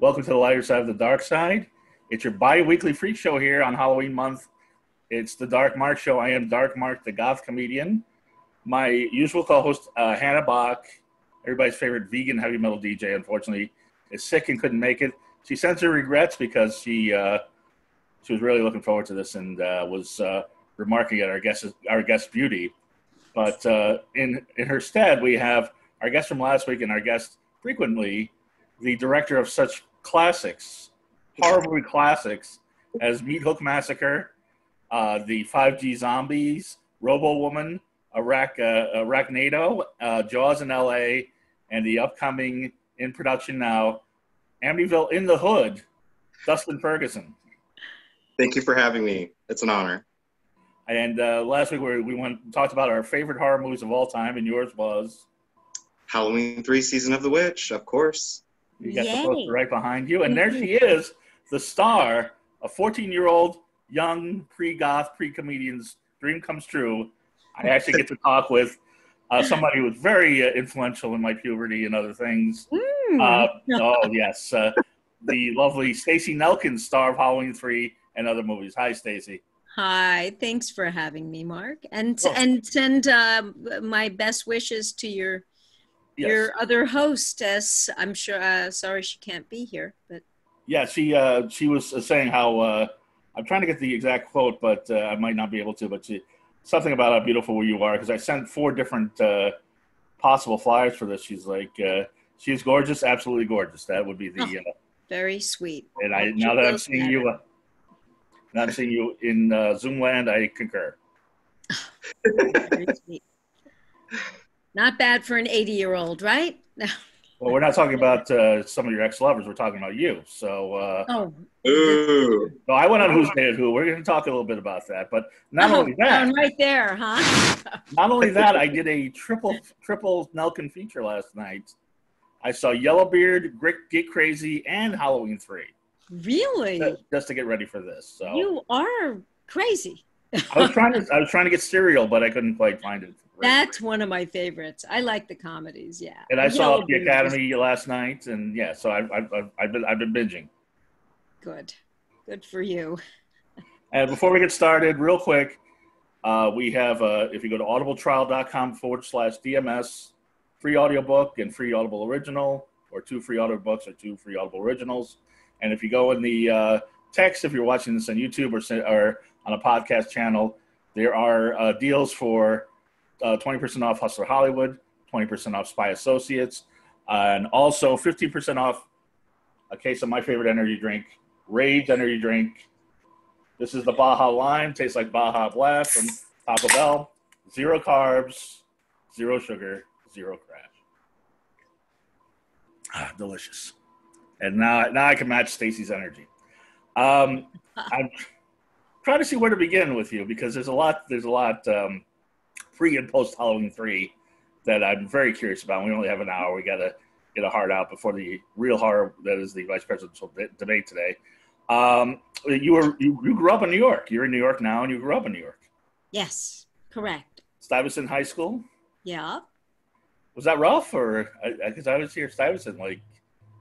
Welcome to the lighter side of the dark side. It's your bi-weekly freak show here on Halloween month. It's the Dark Mark Show. I am Dark Mark, the goth comedian. My usual co-host, Hannah Bach, everybody's favorite vegan heavy metal DJ, unfortunately, is sick and couldn't make it. She sends her regrets because she was really looking forward to this and was remarking at our guest's beauty. But in her stead, we have our guest from last week and our guest frequently, the director of such classics, horror movie classics, as Meat Hook Massacre, the 5G Zombies, Robo Woman, Arachnado, Jaws in LA, and the upcoming, in production now, Amityville in the Hood, Dustin Ferguson. Thank you for having me. It's an honor. And last week we talked about our favorite horror movies of all time, and yours was? Halloween 3 Season of the Witch, of course. You got the poster right behind you. And there she is, the star, a 14-year-old young pre-goth, pre-comedian's dream comes true. I actually get to talk with somebody who was very influential in my puberty and other things. Oh, yes. The lovely Stacey Nelkin, star of Halloween 3 and other movies. Hi, Stacey. Hi, thanks for having me, Mark. And send my best wishes to your other hostess. I'm sure. Sorry she can't be here, but yeah, she was saying how I'm trying to get the exact quote, but I might not be able to. But something about how beautiful you are, because I sent 4 different possible flyers for this. She's like, she's gorgeous, absolutely gorgeous. That would be the very sweet. And now that I'm seeing you. Not seeing you in Zoomland, I concur. Very sweet. Not bad for an 80-year-old, right? Well, we're not talking about some of your ex-lovers. We're talking about you. So, so I went on Who's Dated Who. We're going to talk a little bit about that. But not only that, right there, huh? Not only that, I did a triple Nelkin feature last night. I saw Yellowbeard, Get Crazy, and Halloween 3. Really? Just to get ready for this. So you are crazy. I was trying to get Serial, but I couldn't quite find it. That's one of my favorites. I like the comedies, yeah. And I saw The Academy last night, and yeah, so I've been binging. Good for you. And before we get started, real quick, we have if you go to audibletrial.com/DMS, free audiobook and free Audible original, or 2 free audiobooks or 2 free Audible originals. And if you go in the text, if you're watching this on YouTube or on a podcast channel, there are deals for 20% off Hustler Hollywood, 20% off Spy Associates, and also 15% off a case of my favorite energy drink, Raze energy drink. This is the Baja Lime. Tastes like Baja Blast from Taco Bell. 0 carbs, 0 sugar, 0 crash. Delicious. And now I can match Stacey's energy. I'm trying to see where to begin with you because there's a lot pre and post Halloween 3 that I'm very curious about. We only have an hour. We got to get a heart out before the real horror that is the vice presidential debate today. You grew up in New York. You're in New York now, and you grew up in New York. Yes, correct. Stuyvesant High School. Yeah. Was that rough, or because I was here, Stuyvesant, I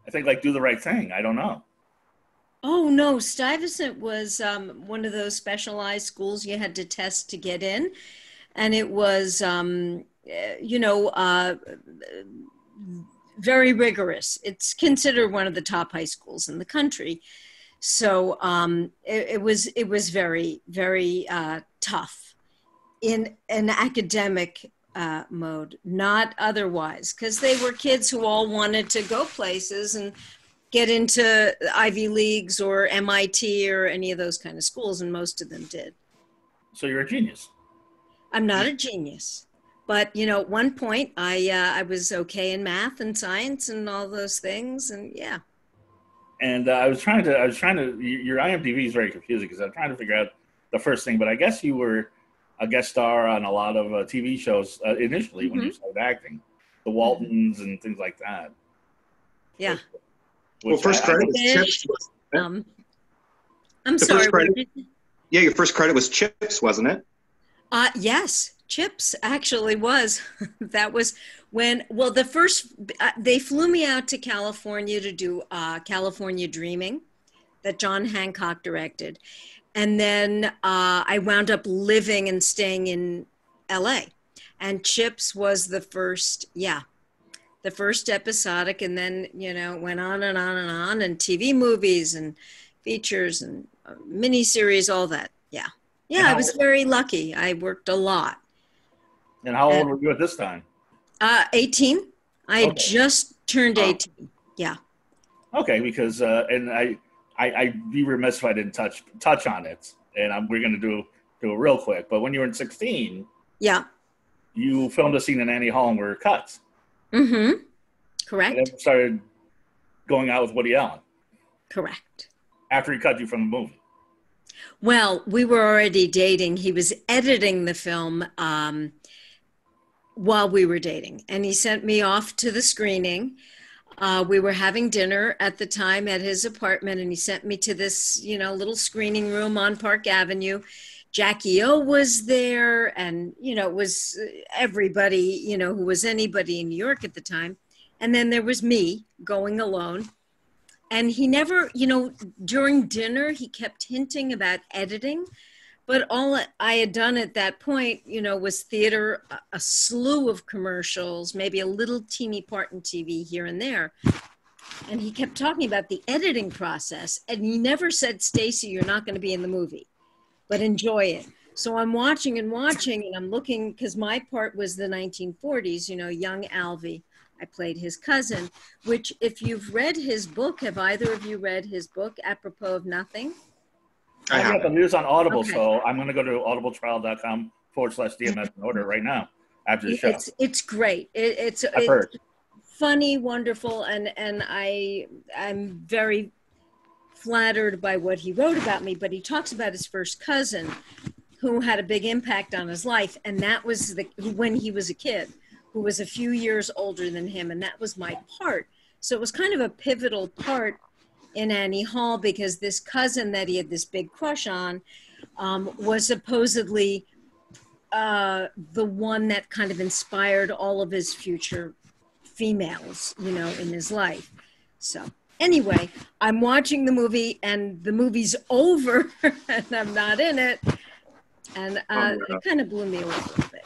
think Do the Right Thing. I don't know. Oh, no. Stuyvesant was one of those specialized schools you had to test to get in. And it was, very rigorous. It's considered one of the top high schools in the country. So it was very, very tough in an academic mode, not otherwise, because they were kids who all wanted to go places and get into Ivy Leagues or MIT or any of those kind of schools, and most of them did. So you're a genius. I'm not a genius, but at one point I was okay in math and science and all those things, and yeah. And I was trying to. Your IMDb is very confusing because I'm trying to figure out the first thing, but I guess you were a guest star on a lot of TV shows initially when you started acting, the Waltons and things like that. Yeah. Well, first credit was Chips. I'm sorry. Yeah, your first credit was Chips, wasn't it? Yes, Chips actually was. That was when, well, the first, they flew me out to California to do California Dreaming that John Hancock directed. And then I wound up living and staying in LA. And Chips was the first, the first episodic. And then, went on and on and on, and TV movies and features and miniseries, all that. Yeah. Yeah, I was very lucky. I worked a lot. And how old were you at this time? 18. I had just turned 18. Yeah. Okay, because and I'd be remiss if I didn't touch on it, and we're going to do it real quick. But when you were in 16, yeah, you filmed a scene in Annie Hall and were cut. Mm-hmm. Correct. And then started going out with Woody Allen. Correct. After he cut you from the movie. Well, we were already dating. He was editing the film while we were dating, and he sent me off to the screening. We were having dinner at the time at his apartment, and he sent me to this, little screening room on Park Avenue. Jackie O was there, and, it was everybody, who was anybody in New York at the time. And then there was me going alone. And he never, during dinner, he kept hinting about editing. But all I had done at that point, was theater, a slew of commercials, maybe a little teeny part in TV here and there. And he kept talking about the editing process. And he never said, Stacey, you're not going to be in the movie, but enjoy it. So I'm watching, and I'm looking, because my part was the 1940s, young Alvy. I played his cousin, which, if you've read his book, have either of you read his book, Apropos of Nothing? I got the news on Audible, okay. So I'm going to go to audibletrial.com/DMS and order right now after the show. It's great. It's funny, wonderful, and I'm very flattered by what he wrote about me, but he talks about his first cousin who had a big impact on his life, and that was when he was a kid, who was a few years older than him, and that was my part. So it was kind of a pivotal part in Annie Hall, because this cousin that he had this big crush on was supposedly the one that kind of inspired all of his future females, in his life. So anyway, I'm watching the movie, and the movie's over, and I'm not in it, and it kind of blew me away a little bit.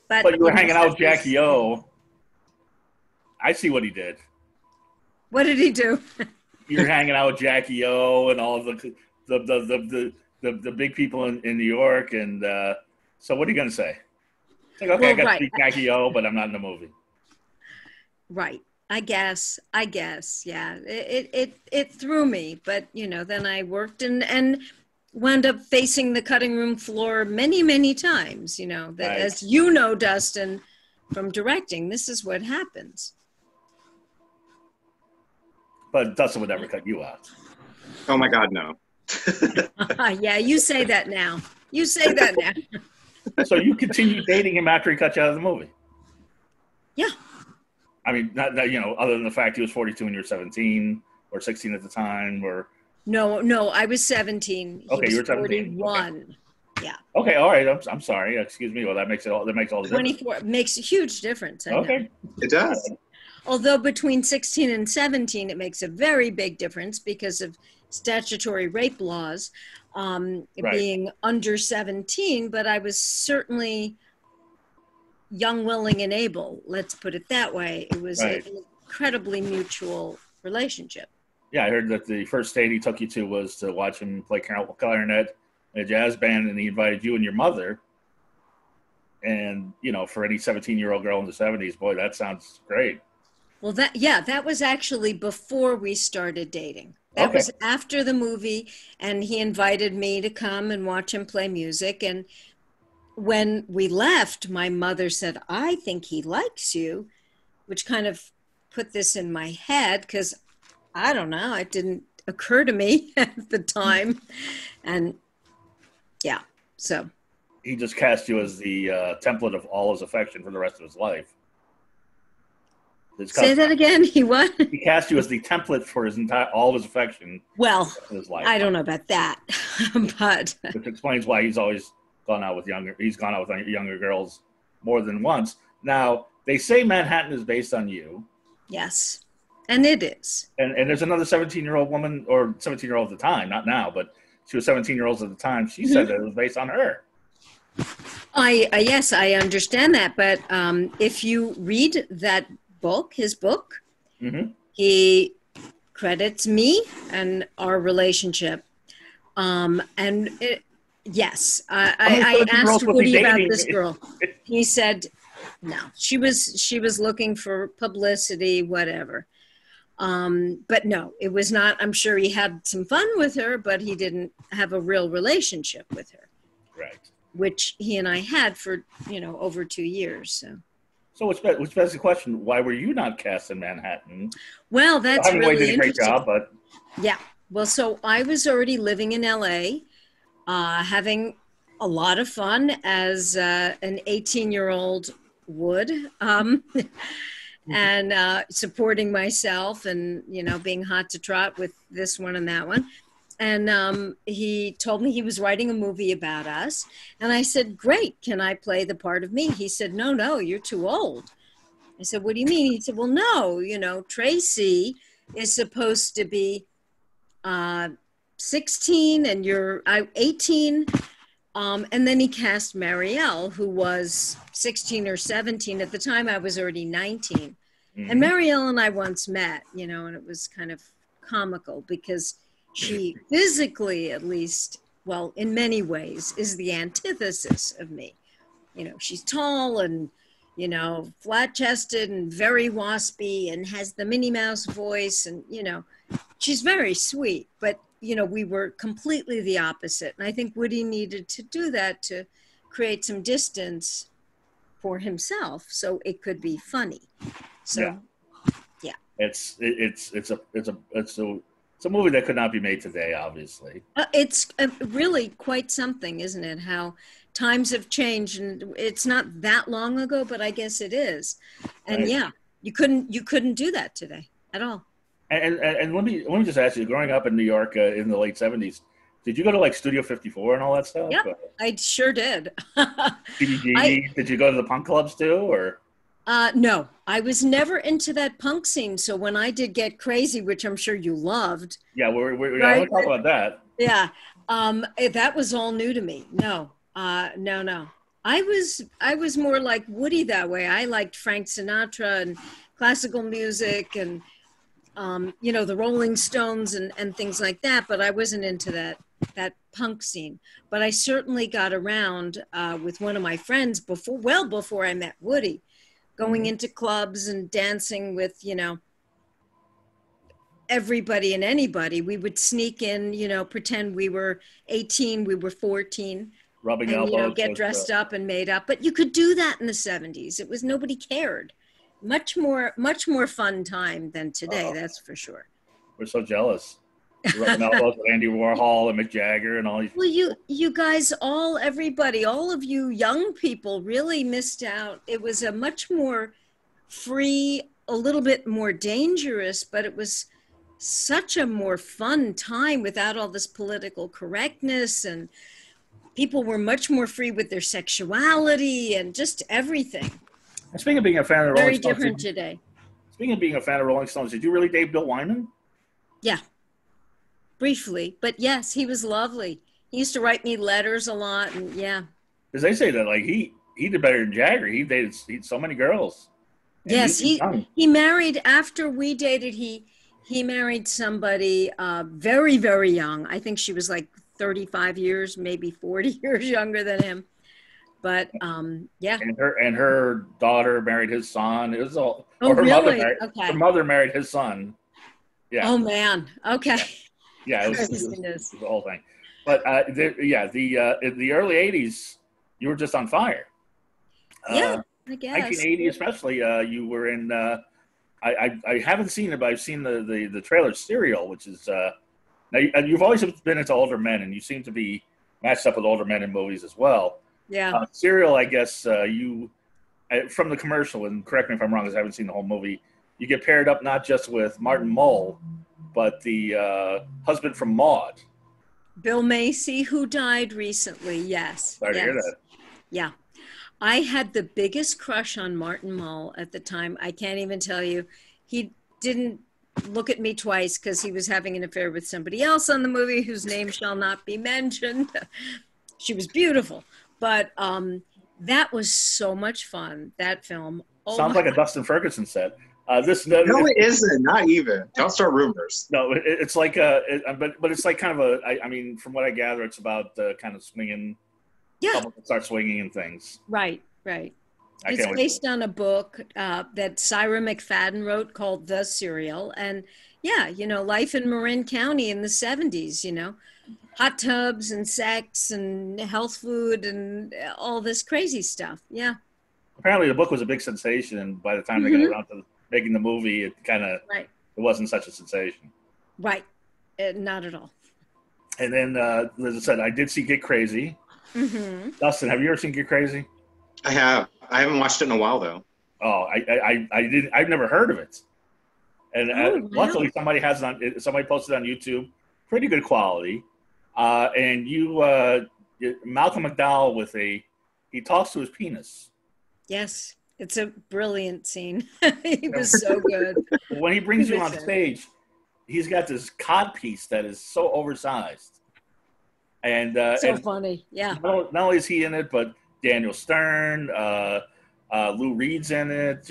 But you were hanging out with Jackie O. I see what he did. What did he do? You're hanging out with Jackie O and all the big people in New York, and so what are you going to say? It's like, okay, well, I got to speak Jackie O, but I'm not in the movie. Right. I guess, yeah. It threw me, but then I worked and wound up facing the cutting room floor many, many times. That, right. As you know, Dustin, from directing, this is what happens. But Dustin would never cut you out. Oh my God, no. Yeah, you say that now. So you continued dating him after he cut you out of the movie? Yeah. I mean, not other than the fact he was 42 and you were 17 or 16 at the time, or... No, I was 17. Okay, you were 17. 41. Okay. Yeah. Okay, all right. I'm sorry. Excuse me. Well, that makes all the difference. 24 makes a huge difference. Okay. It does. Although between 16 and 17, it makes a very big difference because of statutory rape laws, right. Being under 17. But I was certainly young, willing, and able. Let's put it that way. It was right. An incredibly mutual relationship. Yeah, I heard that the first date he took you to was to watch him play clarinet in a jazz band, and he invited you and your mother. And, for any 17-year-old girl in the 70s, boy, that sounds great. Well, that was actually before we started dating. That was after the movie, and he invited me to come and watch him play music. And when we left, my mother said, I think he likes you, which kind of put this in my head, because I don't know, it didn't occur to me at the time. And yeah, so. He just cast you as the template of all his affection for the rest of his life. Say that again. He what? He cast you as the template for all of his affection. Well, in his life. I don't know about that, but which explains why he's always He's gone out with younger girls more than once. Now they say Manhattan is based on you. Yes, and it is. And there's another 17-year-old woman, or 17-year-old at the time, not now, but she was 17-year-old at the time. She said that it was based on her. Yes, I understand that. But if you read that book, his book, he credits me and our relationship. Yes, I asked Woody about this girl. He said, no, she was looking for publicity, whatever. But no, it was not. I'm sure he had some fun with her, but he didn't have a real relationship with her. Right. Which he and I had for, over 2 years. So which begs the question, why were you not cast in Manhattan? Well, that's really did a great interesting. job, but... Yeah. Well, so I was already living in LA, having a lot of fun as an 18-year-old would, and supporting myself and, being hot to trot with this one and that one. And he told me he was writing a movie about us. And I said, great, can I play the part of me? He said, no, you're too old. I said, what do you mean? He said, well, no, Tracy is supposed to be 16 and you're 18. And then he cast Marielle, who was 16 or 17. At the time, I was already 19. And Marielle and I once met, and it was kind of comical because she physically, at least, well, in many ways, is the antithesis of me. She's tall and, flat-chested and very waspy and has the Minnie Mouse voice. And, she's very sweet. But, we were completely the opposite. And I think Woody needed to do that to create some distance for himself so it could be funny. So, yeah. It's a movie that could not be made today, obviously. It's really quite something, isn't it? How times have changed, and it's not that long ago, but I guess it is. And right. Yeah, you couldn't do that today at all. And let me just ask you, growing up in New York in the late 70s, did you go to like Studio 54 and all that stuff? Yeah, I sure did. CBGB, did you go to the punk clubs too, or? No, I was never into that punk scene. So when I did Get Crazy, which I'm sure you loved. Yeah, we're going to talk about that. Yeah, that was all new to me. No. I was more like Woody that way. I liked Frank Sinatra and classical music and, the Rolling Stones and things like that. But I wasn't into that punk scene. But I certainly got around with one of my friends before I met Woody. Going into clubs and dancing with, everybody and anybody. We would sneak in, pretend we were 18, we were 14. Rubbing and, elbows. Get dressed up and made up. But you could do that in the 70s. It was, nobody cared. Much more fun time than today, that's for sure. We're so jealous. Rubbing elbows with Andy Warhol and Mick Jagger and all these. Well, you guys, everybody, all of you young people really missed out. It was a much more free, a little bit more dangerous, but it was such a more fun time without all this political correctness, and people were much more free with their sexuality and just everything. And speaking of being a fan of the Rolling Stones. Very different today. Speaking of being a fan of Rolling Stones, did you really date Bill Wyman? Yeah. Briefly, but yes, he was lovely. He used to write me letters a lot, and yeah. Because they say that like he did better than Jagger. He dated so many girls. Yes, he married after we dated. He married somebody very, very young. I think she was like 35 years, maybe 40 years younger than him. But yeah. And her daughter married his son. It was all. Oh, really? Her mother married his son. Yeah. Oh man. Okay. Yeah, it was the whole thing. But in the early 80s, you were just on fire. Yeah, I guess. 1980 especially, you were in, I haven't seen it, but I've seen the trailer Serial, which is, now you've always been into older men, and you seem to be matched up with older men in movies as well. Yeah. Serial, I guess, you, from the commercial, and correct me if I'm wrong, because I haven't seen the whole movie, you get paired up not just with Martin Mull, but the husband from Maude. Bill Macy, who died recently. Yes. Sorry to hear that. Yeah. I had the biggest crush on Martin Mull at the time. I can't even tell you. He didn't look at me twice because he was having an affair with somebody else on the movie whose name shall not be mentioned. She was beautiful. But that was so much fun, that film. Oh, sounds like a Dustin Ferguson set. No, it isn't. Not even. Don't start rumors. No, it's like but it's like kind of I mean, from what I gather, it's about kind of swinging. Yeah. Couple that start swinging and things. Right. It's based on a book that Syra McFadden wrote called The Serial. And yeah, life in Marin County in the 70s, hot tubs and sex and health food and all this crazy stuff. Yeah. Apparently the book was a big sensation. And by the time they got around to making the movie, it kind of, it wasn't such a sensation. Right. Not at all. And then, as I said, I did see Get Crazy. Mm-hmm. Dustin, have you ever seen Get Crazy? I have. I haven't watched it in a while though. Oh, I didn't. I've never heard of it. And luckily, somebody posted it on YouTube. Pretty good quality. And Malcolm McDowell he talks to his penis. Yes, it's a brilliant scene. He was so good. When he brings you on stage, he's got this cod piece that is so oversized. And so funny, yeah. Not only is he in it, but Daniel Stern, Lou Reed's in it.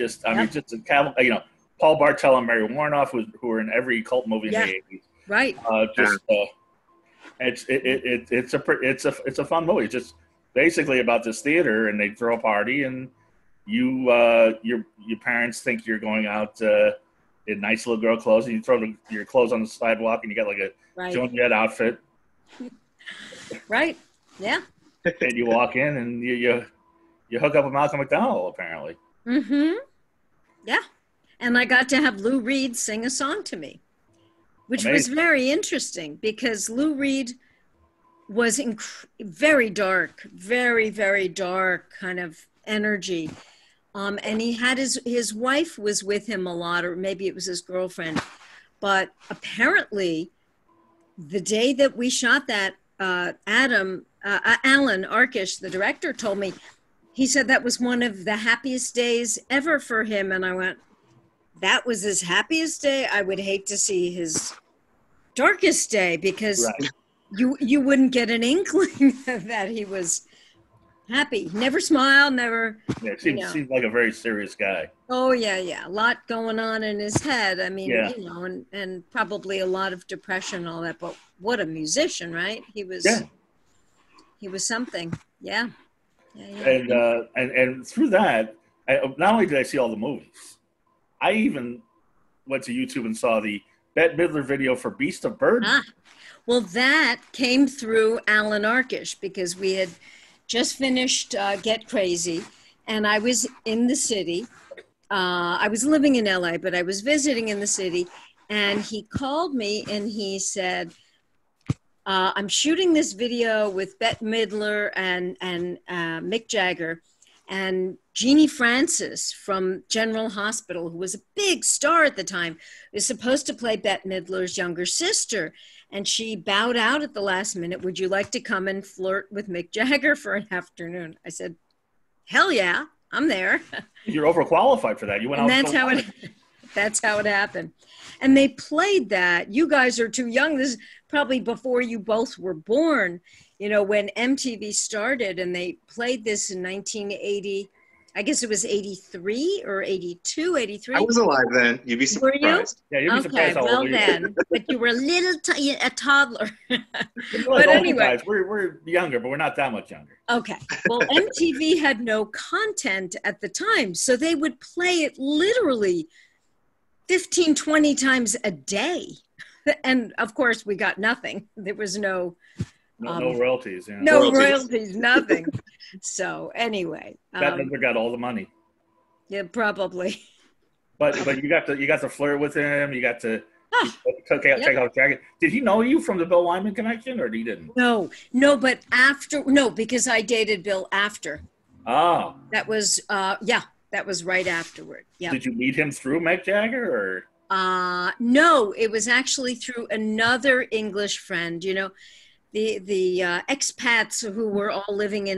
Paul Bartel and Mary Warnoff, who were in every cult movie in the 80s. Right. It's a fun movie. It's just basically about this theater, and they throw a party, and your parents think you're going out in nice little girl clothes, and you throw your clothes on the sidewalk, and you got like a Joan Jett outfit. Right. Yeah. And you walk in and you hook up with Malcolm McDowell, apparently. Mm-hmm. Yeah. And I got to have Lou Reed sing a song to me, which was very interesting because Lou Reed was very dark, very, very dark kind of energy. And he had his wife was with him a lot, or maybe it was his girlfriend. But apparently the day that we shot that, Alan Arkish, the director, told me, he said that was one of the happiest days ever for him. And I went, that was his happiest day? I would hate to see his darkest day because you wouldn't get an inkling that he was happy. Never smiled, never. Yeah, seems like a very serious guy. Oh, yeah. A lot going on in his head. I mean, and probably a lot of depression and all that. But what a musician, right? He was something. Yeah. And through that, not only did I see all the movies, I even went to YouTube and saw the Bette Midler video for Beast of Burden. Well, that came through Alan Arkish because we had just finished Get Crazy, and I was in the city. I was living in LA, but I was visiting in the city, and he called me and he said, I'm shooting this video with Bette Midler and Mick Jagger, and Jeannie Francis from General Hospital, who was a big star at the time, was supposed to play Bette Midler's younger sister. And she bowed out at the last minute. Would you like to come and flirt with Mick Jagger for an afternoon? I said, hell yeah, I'm there. You're overqualified for that. You went out. That's how it happened. And they played that. You guys are too young. This is probably before you both were born, when MTV started, and they played this in 1980. I guess it was 83 or 82, 83. I was alive then. You'd be surprised. Were you? Yeah, you'd be surprised how old you then. But you were a toddler. But anyway. We're younger, but we're not that much younger. Okay. Well, MTV had no content at the time, so they would play it literally 15, 20 times a day. And, of course, we got nothing. There was no royalties. Yeah. No royalties, nothing. So anyway, Bette Midler got all the money. Yeah, probably. But you got to flirt with him. You got to take out the jacket. Did he know you from the Bill Wyman connection, or he didn't? No, but because I dated Bill after. Oh, that was that was right afterward. Yeah. Did you meet him through Mick Jagger, or? No, it was actually through another English friend. expats who were all living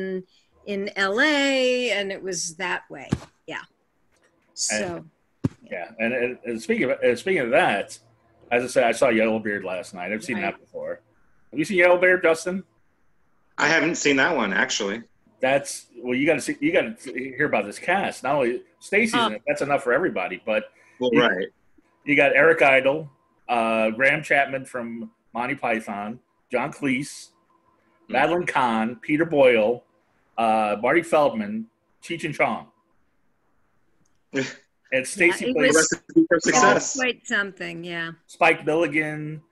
in LA, and it was that way. Yeah. So. And speaking of that, as I said, I saw Yellowbeard last night. I've seen that before. Have you seen Yellowbeard, Dustin? I haven't seen that one actually. You got to hear about this cast. Not only Stacey's in it, that's enough for everybody. But you got Eric Idle, Graham Chapman from Monty Python, John Cleese, Madeline Kahn, Peter Boyle, Marty Feldman, Cheech and Chong. And Stacey plays Recipe for Success. Quite something, yeah. Spike Milligan.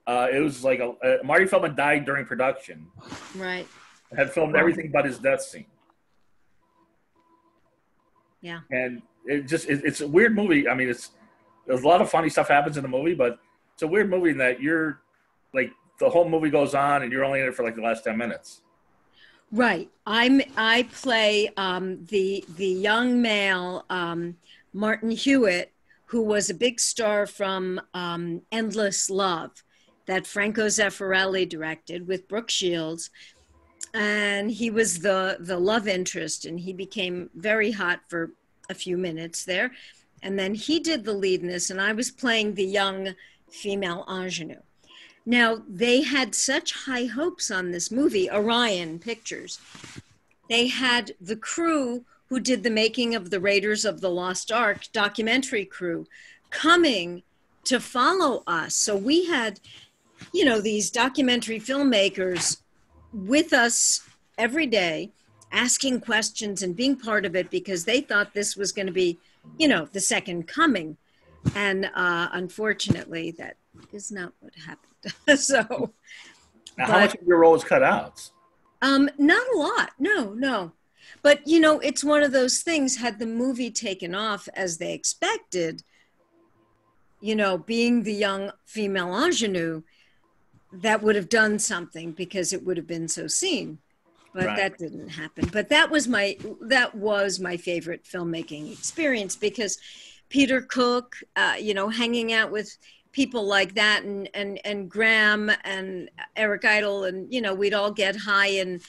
It was like Marty Feldman died during production. Right. Had filmed everything but his death scene. Yeah. And it's a weird movie. I mean, there's a lot of funny stuff happens in the movie, but it's a weird movie in that you're like the whole movie goes on and you're only in it for like the last 10 minutes. Right. I play the young male Martin Hewitt, who was a big star from Endless Love that Franco Zeffirelli directed with Brooke Shields. And he was the love interest, and he became very hot for a few minutes there. And then he did the lead in this, and I was playing the young female ingenue. Now, they had such high hopes on this movie, Orion Pictures. They had the crew who did the making of the Raiders of the Lost Ark documentary crew coming to follow us. So we had, these documentary filmmakers with us every day, asking questions and being part of it because they thought this was going to be, the second coming. And unfortunately, that is not what happened. So, now, how much of your role is cut out? Not a lot. No. But, it's one of those things, had the movie taken off as they expected, being the young female ingenue, that would have done something because it would have been so seen. But that didn't happen. But that was my favorite filmmaking experience because Peter Cook, hanging out with people like that and Graham and Eric Idle, and, we'd all get high and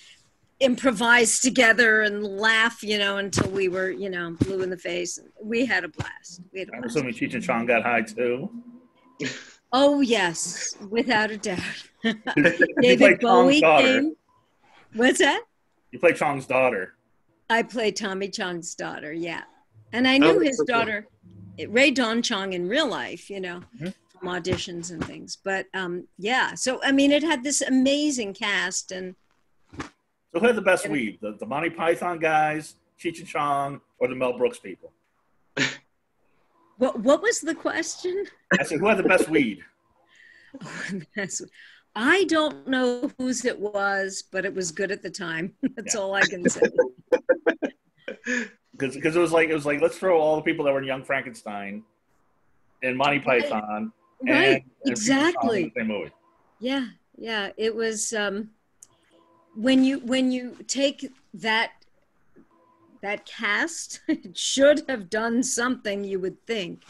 improvise together and laugh, until we were, blue in the face. We had a blast. I'm assuming Cheech and Chong got high too. Oh, yes, without a doubt. David Bowie came. What's that? You play Chong's daughter. I play Tommy Chong's daughter, yeah. And I knew his daughter, Ray Dawn Chong, in real life, from auditions and things. But, yeah, so, I mean, it had this amazing cast. And so who had the best weed? The Monty Python guys, Cheech and Chong, or the Mel Brooks people? What was the question? I said, who had the best weed? I don't know whose it was, but it was good at the time. That's all I can say. Because it was like let's throw all the people that were in Young Frankenstein and Monty Python. Right, and exactly. In the same movie. Yeah. It was when you take that cast, it should have done something, you would think.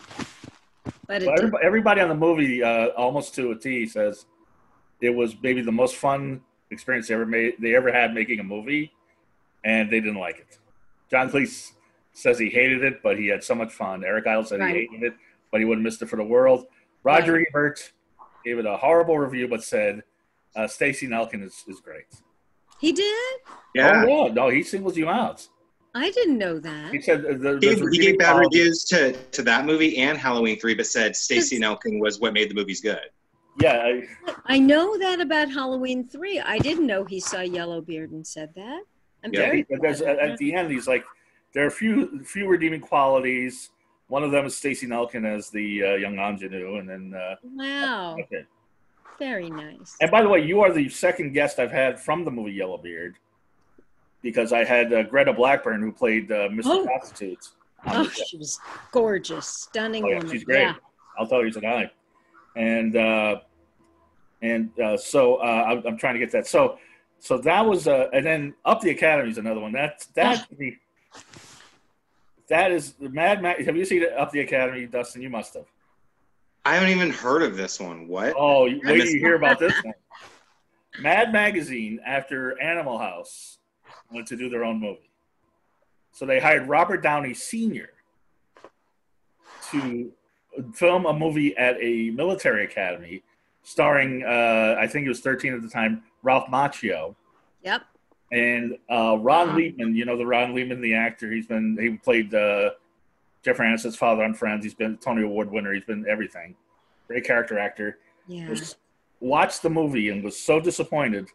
But everybody on the movie, almost to a T, says it was maybe the most fun experience they ever had making a movie, and they didn't like it. John Cleese says he hated it, but he had so much fun. Eric Idle said he hated it, but he wouldn't miss it for the world. Roger Ebert gave it a horrible review, but said Stacey Nelkin is great. He did? Yeah. Oh, yeah. No, he singles you out. I didn't know that. He said he gave bad reviews to that movie and Halloween 3, but said Stacey Nelkin was what made the movies good. Yeah. I know that about Halloween 3. I didn't know he saw Yellowbeard and said that. At the end, he's like, there are few redeeming qualities. One of them is Stacey Nelkin as the young ingenue, and then wow. Okay. Very nice. And by the way, you are the second guest I've had from the movie Yellowbeard, because I had Greta Blackburn, who played Mr. Prostitute. Oh, she was gorgeous, stunning woman. She's great. Yeah. I'll tell you so guy. So I'm trying to get that. So that was and then Up the Academy is another one. That is the Mad Max. Have you seen Up the Academy, Dustin? You must have. I haven't even heard of this one. What? Oh, wait till you hear about this one. Mad Magazine, after Animal House, wanted to do their own movie. So they hired Robert Downey Sr. to film a movie at a military academy starring, I think it was 13 at the time, Ralph Macchio. Yep. And Ron Liebman, you know the Ron Liebman, the actor. He played Jeffrey Aniston's father on Friends. He's been a Tony Award winner. He's been everything. Great character actor. Yeah. Watched the movie and was so disappointed,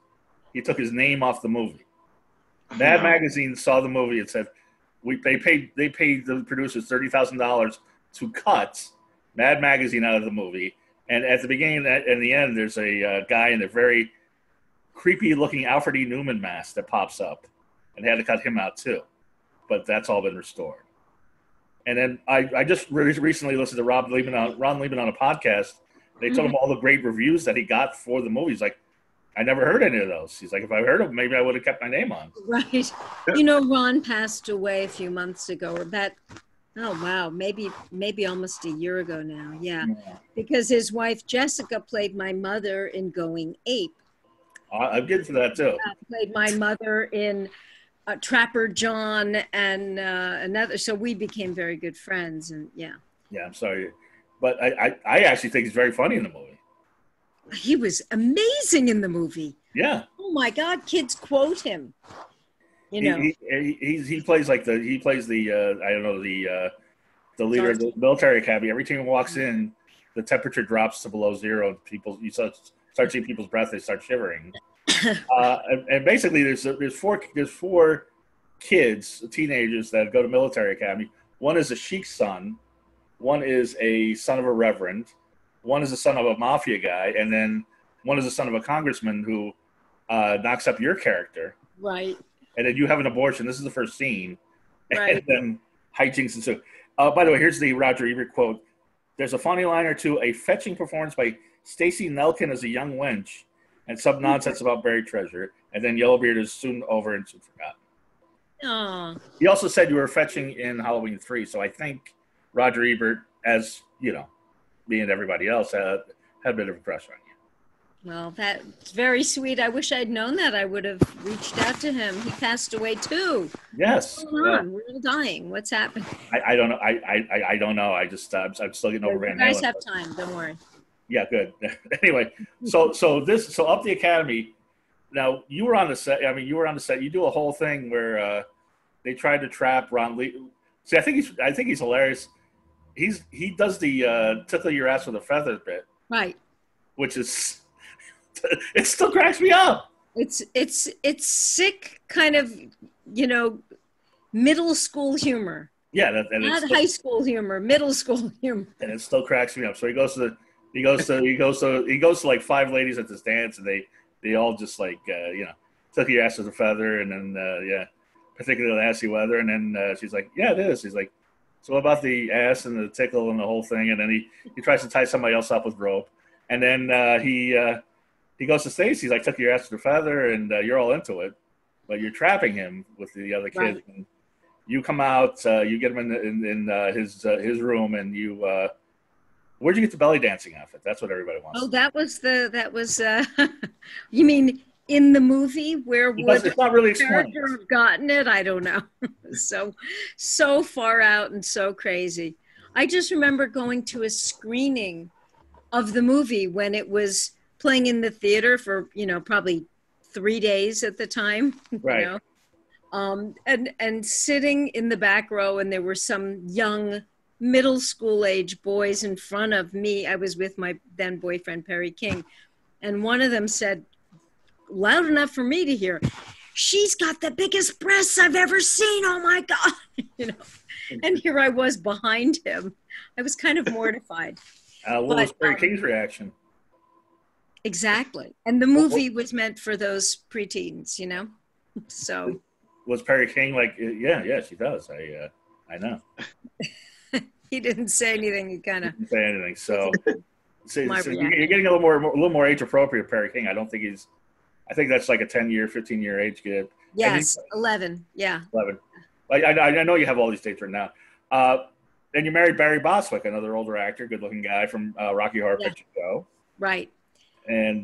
he took his name off the movie. Mad Magazine saw the movie and said, they paid the producers $30,000 to cut Mad Magazine out of the movie. And at the beginning and the end, there's a guy in a very creepy-looking Alfred E. Newman mask that pops up, and they had to cut him out too. But that's all been restored. And then I just recently listened to Ron Liebman on a podcast. They told him all the great reviews that he got for the movie. He's like, I never heard any of those. He's like, if I heard them, maybe I would have kept my name on. Right. You know, Ron passed away a few months ago, or maybe almost a year ago now. Yeah. Because his wife, Jessica, played my mother in Going Ape. I'm getting to that too. Played my mother in Trapper John and another. So we became very good friends. And yeah. Yeah, I'm sorry. But I actually think he's very funny in the movie. He was amazing in the movie. Yeah. Oh my God, kids quote him. You know, he plays the leader of the military academy. Every time he walks in, the temperature drops to below zero. You start seeing people's breath. They start shivering. And basically, there's four kids, teenagers that go to military academy. One is a sheik's son. One is a son of a reverend. One is the son of a mafia guy, and then one is the son of a congressman who knocks up your character. Right. And then you have an abortion. This is the first scene. Right. And then hijinks ensue. By the way, here's the Roger Ebert quote. There's a funny line or two, a fetching performance by Stacey Nelkin as a young wench, and some nonsense about buried treasure. And then Yellowbeard is soon over and soon forgotten. Oh. He also said you were fetching in Halloween 3, so I think Roger Ebert, as you know, me and everybody else, had a bit of a crush on you. Well, that's very sweet. I wish I'd known that. I would have reached out to him. He passed away too. Yes. What's going on? We're all dying. What's happening? I don't know. I don't know. I'm still getting over Van Halen. You guys have time. Don't worry. Yeah, good. Anyway, so up the academy. Now you were on the set. I mean, you were on the set. You do a whole thing where they tried to trap Ron Lee. See, I think he's hilarious. He does the tickle your ass with a feather bit, right? Which is it still cracks me up. It's sick, kind of, you know, middle school humor. Yeah, not high school humor, middle school humor. And it still cracks me up. So he goes to like 5 ladies at this dance, and they all just like tickle your ass with a feather, and then particularly assy weather, and then she's like, yeah, it is. He's like, so what about the ass and the tickle and the whole thing? And then he tries to tie somebody else up with rope, and then he goes to Stacey. He's like, took your ass with a feather, and you're all into it, but you're trapping him with the other kids. Right. And you come out, you get him in his room, and you where'd you get the belly dancing outfit? That's what everybody wants. Oh, that was you mean in the movie where would it's not really explained. Character have gotten it? I don't know. so far out and so crazy. I just remember going to a screening of the movie when it was playing in the theater for, probably 3 days at the time. Right. And sitting in the back row, and there were some young middle school age boys in front of me. I was with my then boyfriend, Perry King. And one of them said, loud enough for me to hear, she's got the biggest breasts I've ever seen. Oh my God. And here I was behind him. I was kind of mortified. What was Perry King's reaction? Exactly. And the movie was meant for those preteens, so. Was Perry King like, yeah, she does. I know. He didn't say anything. He kind of didn't say anything. So you're getting a little more age appropriate, Perry King. I think that's like a 10-year, 15-year age gap. Yes, 11. Yeah. 11. I know you have all these dates right now. And you married Barry Bostwick, another older actor, good-looking guy from Rocky Horror Picture Show. Right. And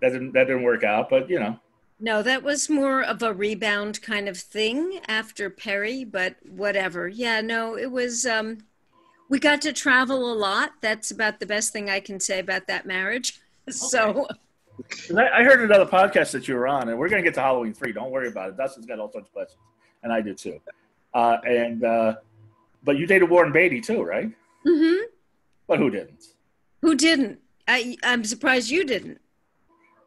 didn't work out, but you know. No, that was more of a rebound kind of thing after Perry, but whatever. Yeah, no, it was, we got to travel a lot. That's about the best thing I can say about that marriage. Okay. So. I heard another podcast that you were on, and we're going to get to Halloween 3. Don't worry about it. Dustin's got all sorts of questions, and I do too. But you dated Warren Beatty too, right? Mm-hmm. But who didn't? Who didn't? I'm surprised you didn't.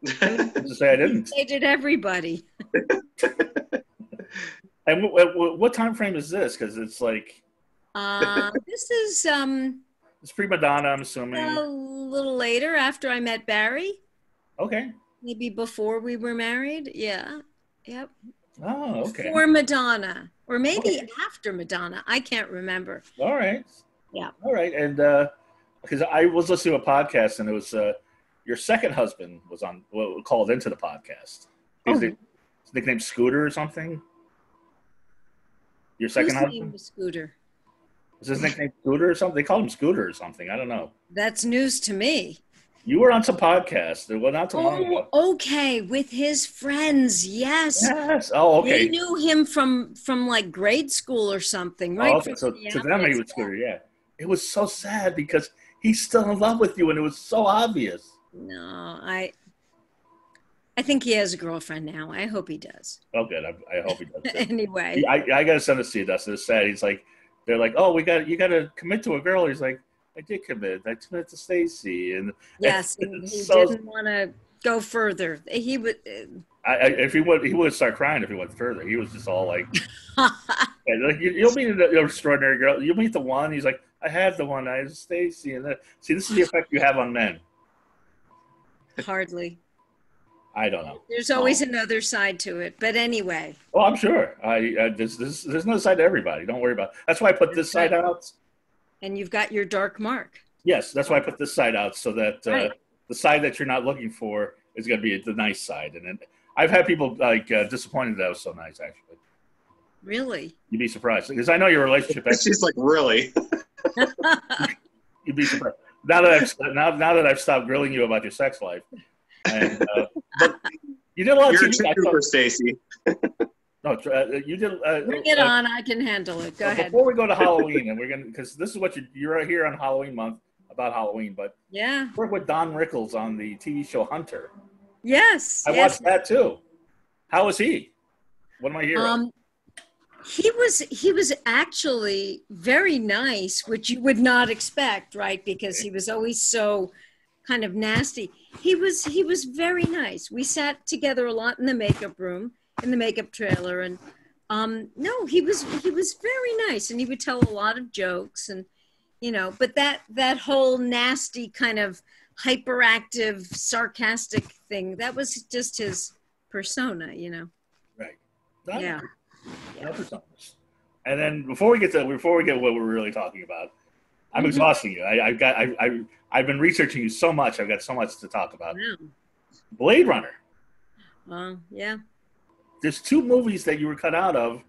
To say I didn't. They did everybody. And what time frame is this? Because it's like. This is it's pre-Madonna, I'm assuming. A little later, after I met Barry. Okay. Maybe before we were married. Yeah. Yep. Oh, okay. Before Madonna, or maybe after Madonna. I can't remember. All right. Yeah. All right, and because I was listening to a podcast, and it was your second husband was called into the podcast. His nickname Scooter or something. Your second husband? Name was Scooter. Is his nickname Scooter or something? They called him Scooter or something. I don't know. That's news to me. You were on some podcast. Well, not too long ago. Okay, with his friends. Yes. Yes. Oh, okay. They knew him from like grade school or something, right? Oh, okay. So to them, he was Scooter. Yeah. It was so sad because he's still in love with you, and it was so obvious. No, I think he has a girlfriend now. I hope he does. Oh, good. I hope he does. Anyway, I got to send this to you, Dustin. It's sad. He's like, they're like, oh, you got to commit to a girl. He's like, I did commit. I committed to Stacy, and yes, he didn't want to go further. He would. If he would start crying if he went further. He was just all like, you'll meet an extraordinary girl. You'll meet the one. He's like, I had the one. I was Stacy, and see, this is the effect you have on men. Hardly. I don't know. There's always another side to it, but anyway. Oh, I'm sure. There's another side to everybody. Don't worry about it. That's why I put this side out. And you've got your dark mark. Yes, that's why I put this side out, so that the side that you're not looking for is going to be the nice side. And then I've had people like disappointed that I was so nice, actually. Really? You'd be surprised, because I know your relationship. She's like, really? You'd be surprised. Now that I've stopped grilling you about your sex life, and but you did a lot of TV. You're super Stacy. No, you did. Bring it on. I can handle it. Go ahead. Before we go to Halloween, and we're gonna, because this is what you're right here on Halloween month about Halloween, but yeah, work with Don Rickles on the TV show Hunter. Yes, I watched that too. How was he? What am I hearing? He was actually very nice, which you would not expect, right? Because he was always so kind of nasty. He was very nice. We sat together a lot in the makeup room, in the makeup trailer, and no, he was very nice, and he would tell a lot of jokes, and but that whole nasty kind of hyperactive, sarcastic thing, that was just his persona, Right. Yeah. And then before we get what we're really talking about, I'm exhausting you. I've been researching you so much. I've got so much to talk about. Wow. Blade Runner. Yeah. There's two movies that you were cut out of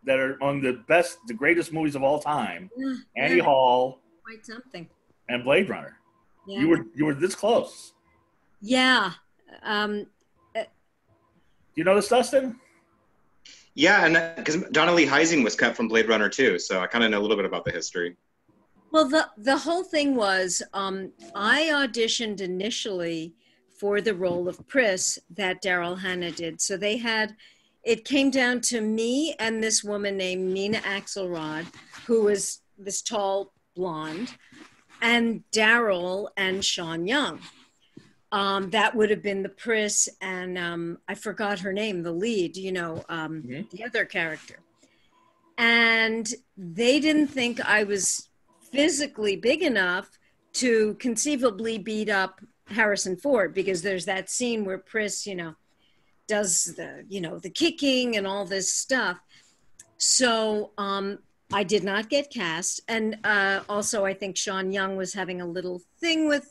that are among the greatest movies of all time. Yeah. Annie Hall. Quite something. And Blade Runner. Yeah. You were this close. Yeah. Do you know this, Dustin? Yeah, and because Donna Lee Heising was cut from Blade Runner too, so I kind of know a little bit about the history. Well, the whole thing was I auditioned initially for the role of Pris that Daryl Hannah did. So it came down to me and this woman named Nina Axelrod, who was this tall blonde, and Daryl and Sean Young. That would have been the Pris, and I forgot her name, the lead, the other character. And they didn't think I was physically big enough to conceivably beat up Harrison Ford, because there's that scene where Pris, does the kicking and all this stuff. So I did not get cast. And also I think Sean Young was having a little thing with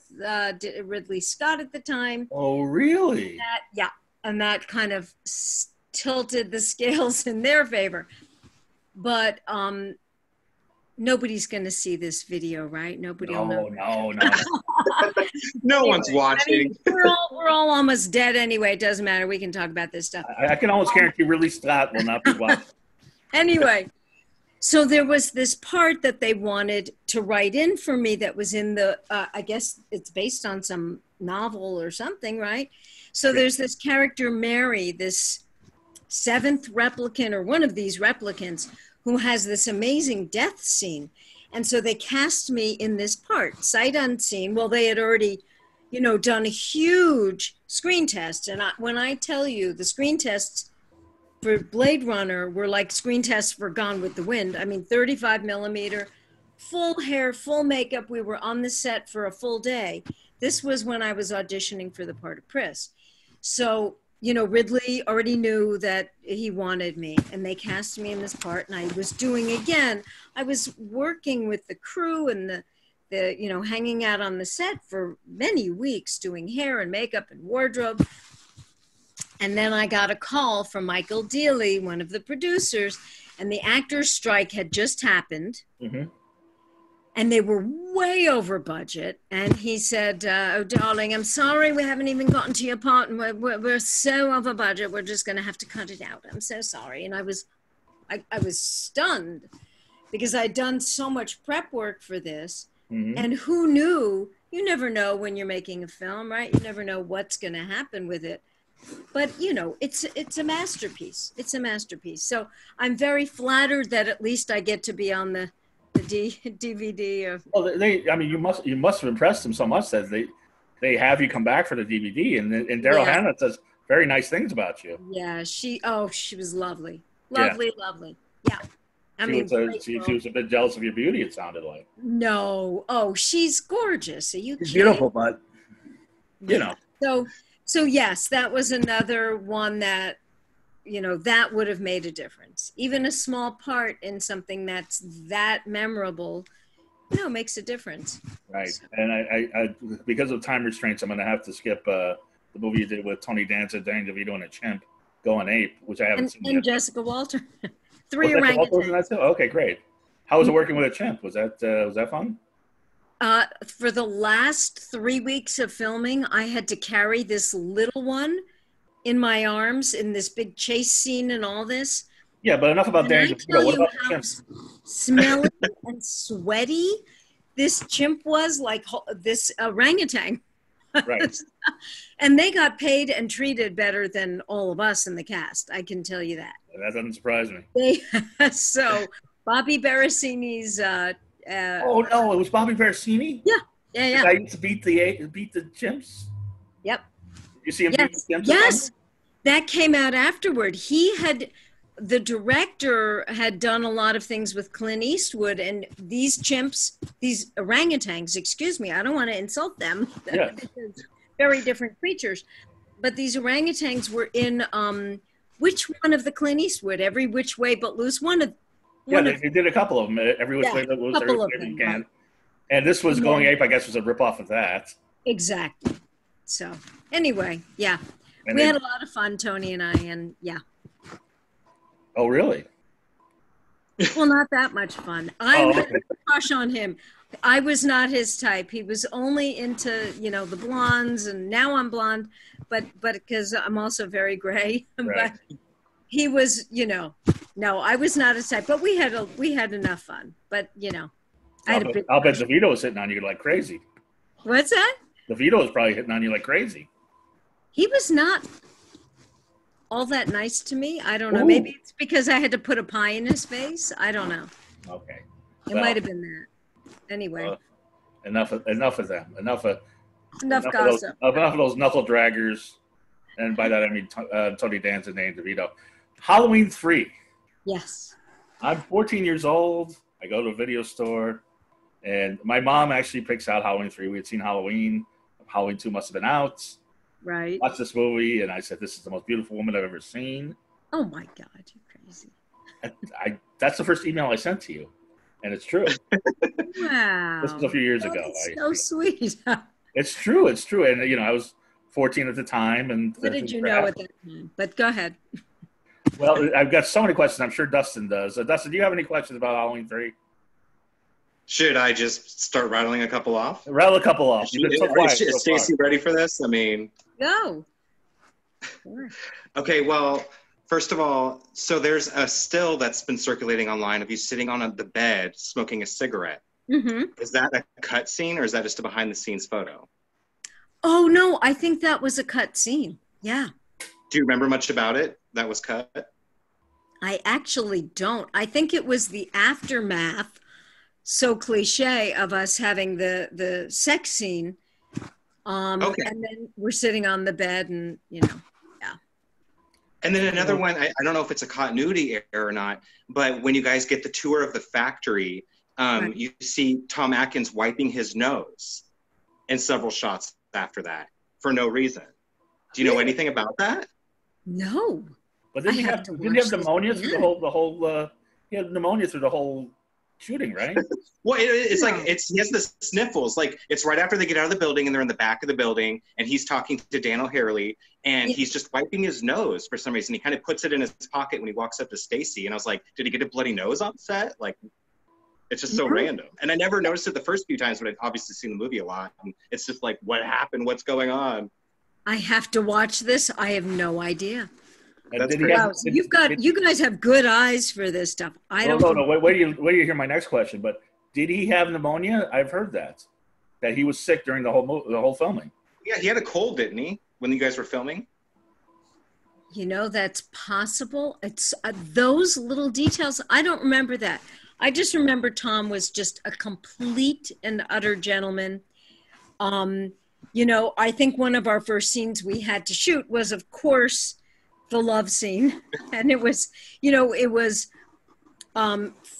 Ridley Scott at the time. Oh, really? Yeah. And that kind of tilted the scales in their favor. But nobody's going to see this video, right? Nobody will know. No. No one's watching. I mean, we're We're all almost dead anyway. It doesn't matter. We can talk about this stuff. I can almost guarantee Ridley Scott will not be watching. Anyway, so there was this part that they wanted to write in for me that was in the, I guess it's based on some novel or something, right? So there's this character, Mary, this seventh replicant or one of these replicants who has this amazing death scene. And so they cast me in this part, sight unseen. Well, they had already, you know, done a huge screen test. And when I tell you the screen tests for Blade Runner were like screen tests for Gone with the Wind. I mean, 35 millimeter, full hair, full makeup. We were on the set for a full day. This was when I was auditioning for the part of Pris. So, you know, Ridley already knew that he wanted me, and they cast me in this part. And I was doing, again, I was working with the crew and the you know, hanging out on the set for many weeks doing hair and makeup and wardrobe. And then I got a call from Michael Dealey, one of the producers, and the actors' strike had just happened. Mm-hmm. And they were way over budget. And he said, oh, darling, I'm sorry we haven't even gotten to your part. And we're so over budget. We're just going to have to cut it out. I'm so sorry. And I was stunned because I'd done so much prep work for this. Mm-hmm. And who knew? You never know when you're making a film, right? You never know what's going to happen with it. But, you know, it's a masterpiece. It's a masterpiece. So I'm very flattered that at least I get to be on the DVD. Well, I mean, you must have impressed them so much that they have you come back for the DVD. And Daryl Hannah says very nice things about you. Yeah, she was lovely. Lovely. Yeah. She was a bit jealous of your beauty, it sounded like. No. Oh, she's gorgeous. Are you kidding? She's beautiful, but, you know. So yes, that was another one that, you know, that would have made a difference. Even a small part in something that's that memorable, you know, makes a difference. Right. So. And I because of time restraints, I'm going to have to skip the movie you did with Tony Danza, Danny DeVito, and a chimp, Going Ape, which I haven't seen yet. And Jessica Walter. 3 orangutans. Okay, great. How was it working with a chimp? Was that fun? For the last 3 weeks of filming, I had to carry this little one in my arms in this big chase scene and all this. Yeah, but enough about Danny DeVito. What about the chimp? Smelly and sweaty this chimp was, like this orangutan. Right. And they got paid and treated better than all of us in the cast. I can tell you that. That doesn't surprise me. So Bobby Barasini's. Oh no! It was Bobby Barasini. Yeah. I used to beat the chimps. Yep. You see him beat the chimps. Yes, that came out afterward. The director had done a lot of things with Clint Eastwood, and these chimps, these orangutans, excuse me, I don't want to insult them. Yes. Because very different creatures, but these orangutans were in which one of the Clint Eastwood? Every Which Way But Loose. They did a couple of them. Every Which Way But Loose. Every Way You Can. Right. And this was Going Ape, I guess, was a ripoff of that. Exactly. So anyway, yeah, we had a lot of fun, Tony and I, and yeah. Oh, really? Well, not that much fun. I had a crush on him. I was not his type. He was only into, you know, the blondes, and now I'm blonde, but because I'm also very gray. Right. But he was, you know, no, I was not his type. But we had enough fun. But you know, I'll bet DeVito was hitting on you like crazy. What's that? DeVito was probably hitting on you like crazy. He was not all that nice to me. I don't know. Ooh. Maybe it's because I had to put a pie in his face. I don't know. Okay. It might have been that. Anyway. Enough of them. Enough gossip. Enough of those knuckle draggers. And by that I mean Tony Danza and Danny DeVito. Halloween 3. Yes. I'm 14 years old. I go to a video store. And my mom actually picks out Halloween 3. We had seen Halloween. Halloween 2 must have been out. Right. Watched this movie, and I said, this is the most beautiful woman I've ever seen. Oh, my God. You're crazy. That's the first email I sent to you. And it's true. Wow. This was a few years ago. So sweet. It's true. It's true. And, you know, I was 14 at the time. And what did you know at that time? But go ahead. Well, I've got so many questions. I'm sure Dustin does. Dustin, do you have any questions about Halloween 3? Should I just start rattling a couple off? Rattle a couple off. Is Stacey ready for this? I mean, Go. Sure. Okay, well, first of all, so there's a still that's been circulating online of you sitting on the bed smoking a cigarette. Mm-hmm. Is that a cut scene or is that just a behind the scenes photo? Oh, no, I think that was a cut scene. Yeah. Do you remember much about it that was cut? I actually don't. I think it was the aftermath, so cliche, of us having the sex scene. Okay. And then we're sitting on the bed and, yeah. And then another one, I don't know if it's a continuity error or not, but when you guys get the tour of the factory, right. You see Tom Atkins wiping his nose in several shots after that for no reason. Do you know anything about that? No. But didn't he have pneumonia through he had pneumonia through the whole shooting, right? Well, it's like he has the sniffles. Like it's right after they get out of the building and they're in the back of the building and he's talking to Dan O'Harely and he's just wiping his nose for some reason. He kind of puts it in his pocket when he walks up to Stacey. And I was like, did he get a bloody nose on set? Like, it's just so random. And I never noticed it the first few times, but I've obviously seen the movie a lot. And it's just like, what happened? What's going on? I have to watch this. I have no idea. You guys have good eyes for this stuff. I don't. No. Wait till you hear my next question. But did he have pneumonia? I've heard that he was sick during the whole filming. Yeah, he had a cold, didn't he? When you guys were filming. That's possible. It's those little details. I don't remember that. I just remember Tom was just a complete and utter gentleman. I think one of our first scenes we had to shoot was, of course, the love scene. And it was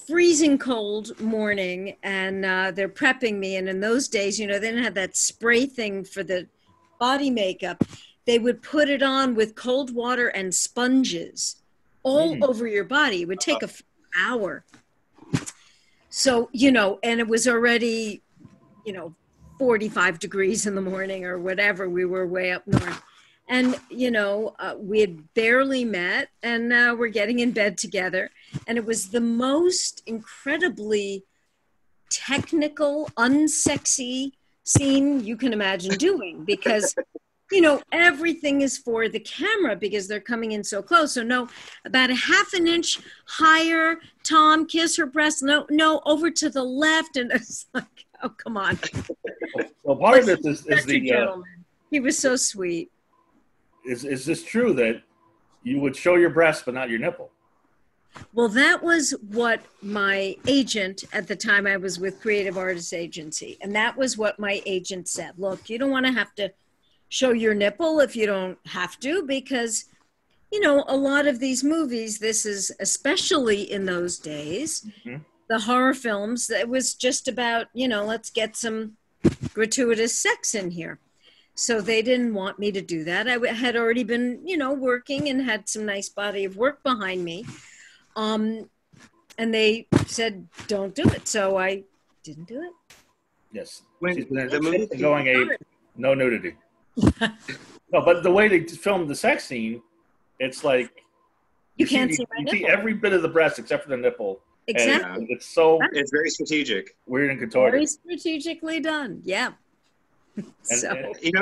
freezing cold morning and they're prepping me. And in those days, they didn't have that spray thing for the body makeup. They would put it on with cold water and sponges all over your body. It would take an hour. So, and it was already, 45 degrees in the morning or whatever. We were way up north. And, we had barely met and we're getting in bed together. And it was the most incredibly technical, unsexy scene you can imagine doing because, everything is for the camera because they're coming in so close. So no, about a half an inch higher, Tom, kiss her breast. No, over to the left. And it's like, oh, come on. Well, part of this is the gentleman. He was so sweet. Is this true that you would show your breast but not your nipple? Well, that was what my agent at the time I was with Creative Artists Agency. And that was what my agent said. Look, you don't want to have to show your nipple if you don't have to, because, a lot of these movies, this is especially in those days, the horror films, it was just about, let's get some gratuitous sex in here. So they didn't want me to do that. I had already been, working and had some nice body of work behind me. And they said, don't do it. So I didn't do it. Yes. When the movie going no nudity. No, but the way they filmed the sex scene, it's like you can't see my nipple. See every bit of the breast except for the nipple. Exactly. It's very strategic. Weird and contorted. Very strategically done. Yeah. And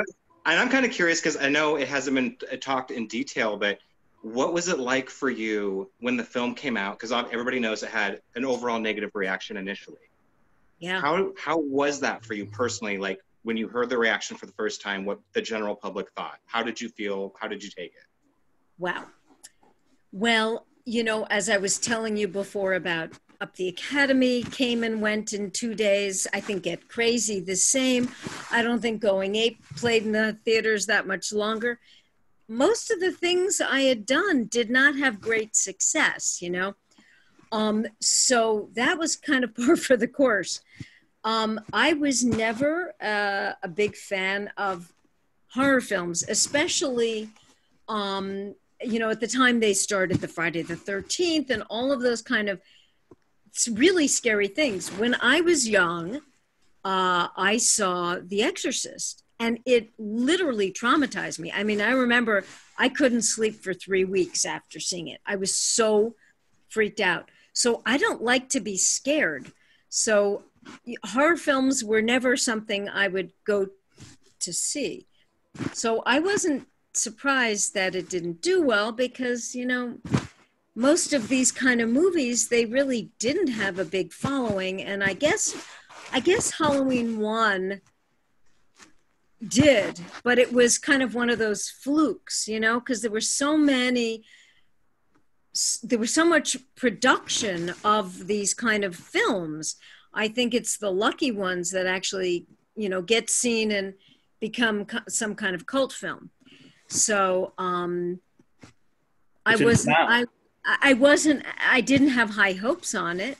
I'm kind of curious because I know it hasn't been talked in detail, but what was it like for you when the film came out? Because everybody knows it had an overall negative reaction initially. Yeah. How was that for you personally? Like when you heard the reaction for the first time, what the general public thought? How did you feel? How did you take it? Wow. Well, as I was telling you before about Up the Academy, came and went in 2 days. I think Get Crazy the same. I don't think Going Ape played in the theaters that much longer. Most of the things I had done did not have great success, So that was kind of par for the course. I was never a big fan of horror films, especially, at the time they started the Friday the 13th and all of those kind of really scary things. When I was young, I saw The Exorcist, and it literally traumatized me. I mean, I remember I couldn't sleep for 3 weeks after seeing it. I was so freaked out. So I don't like to be scared. So horror films were never something I would go to see. So I wasn't surprised that it didn't do well because, you know, most of these kind of movies, they really didn't have a big following. And I guess Halloween 1 did, but it was kind of one of those flukes, you know, because there was so much production of these kind of films. I think it's the lucky ones that actually, you know, get seen and become some kind of cult film. So I didn't have high hopes on it.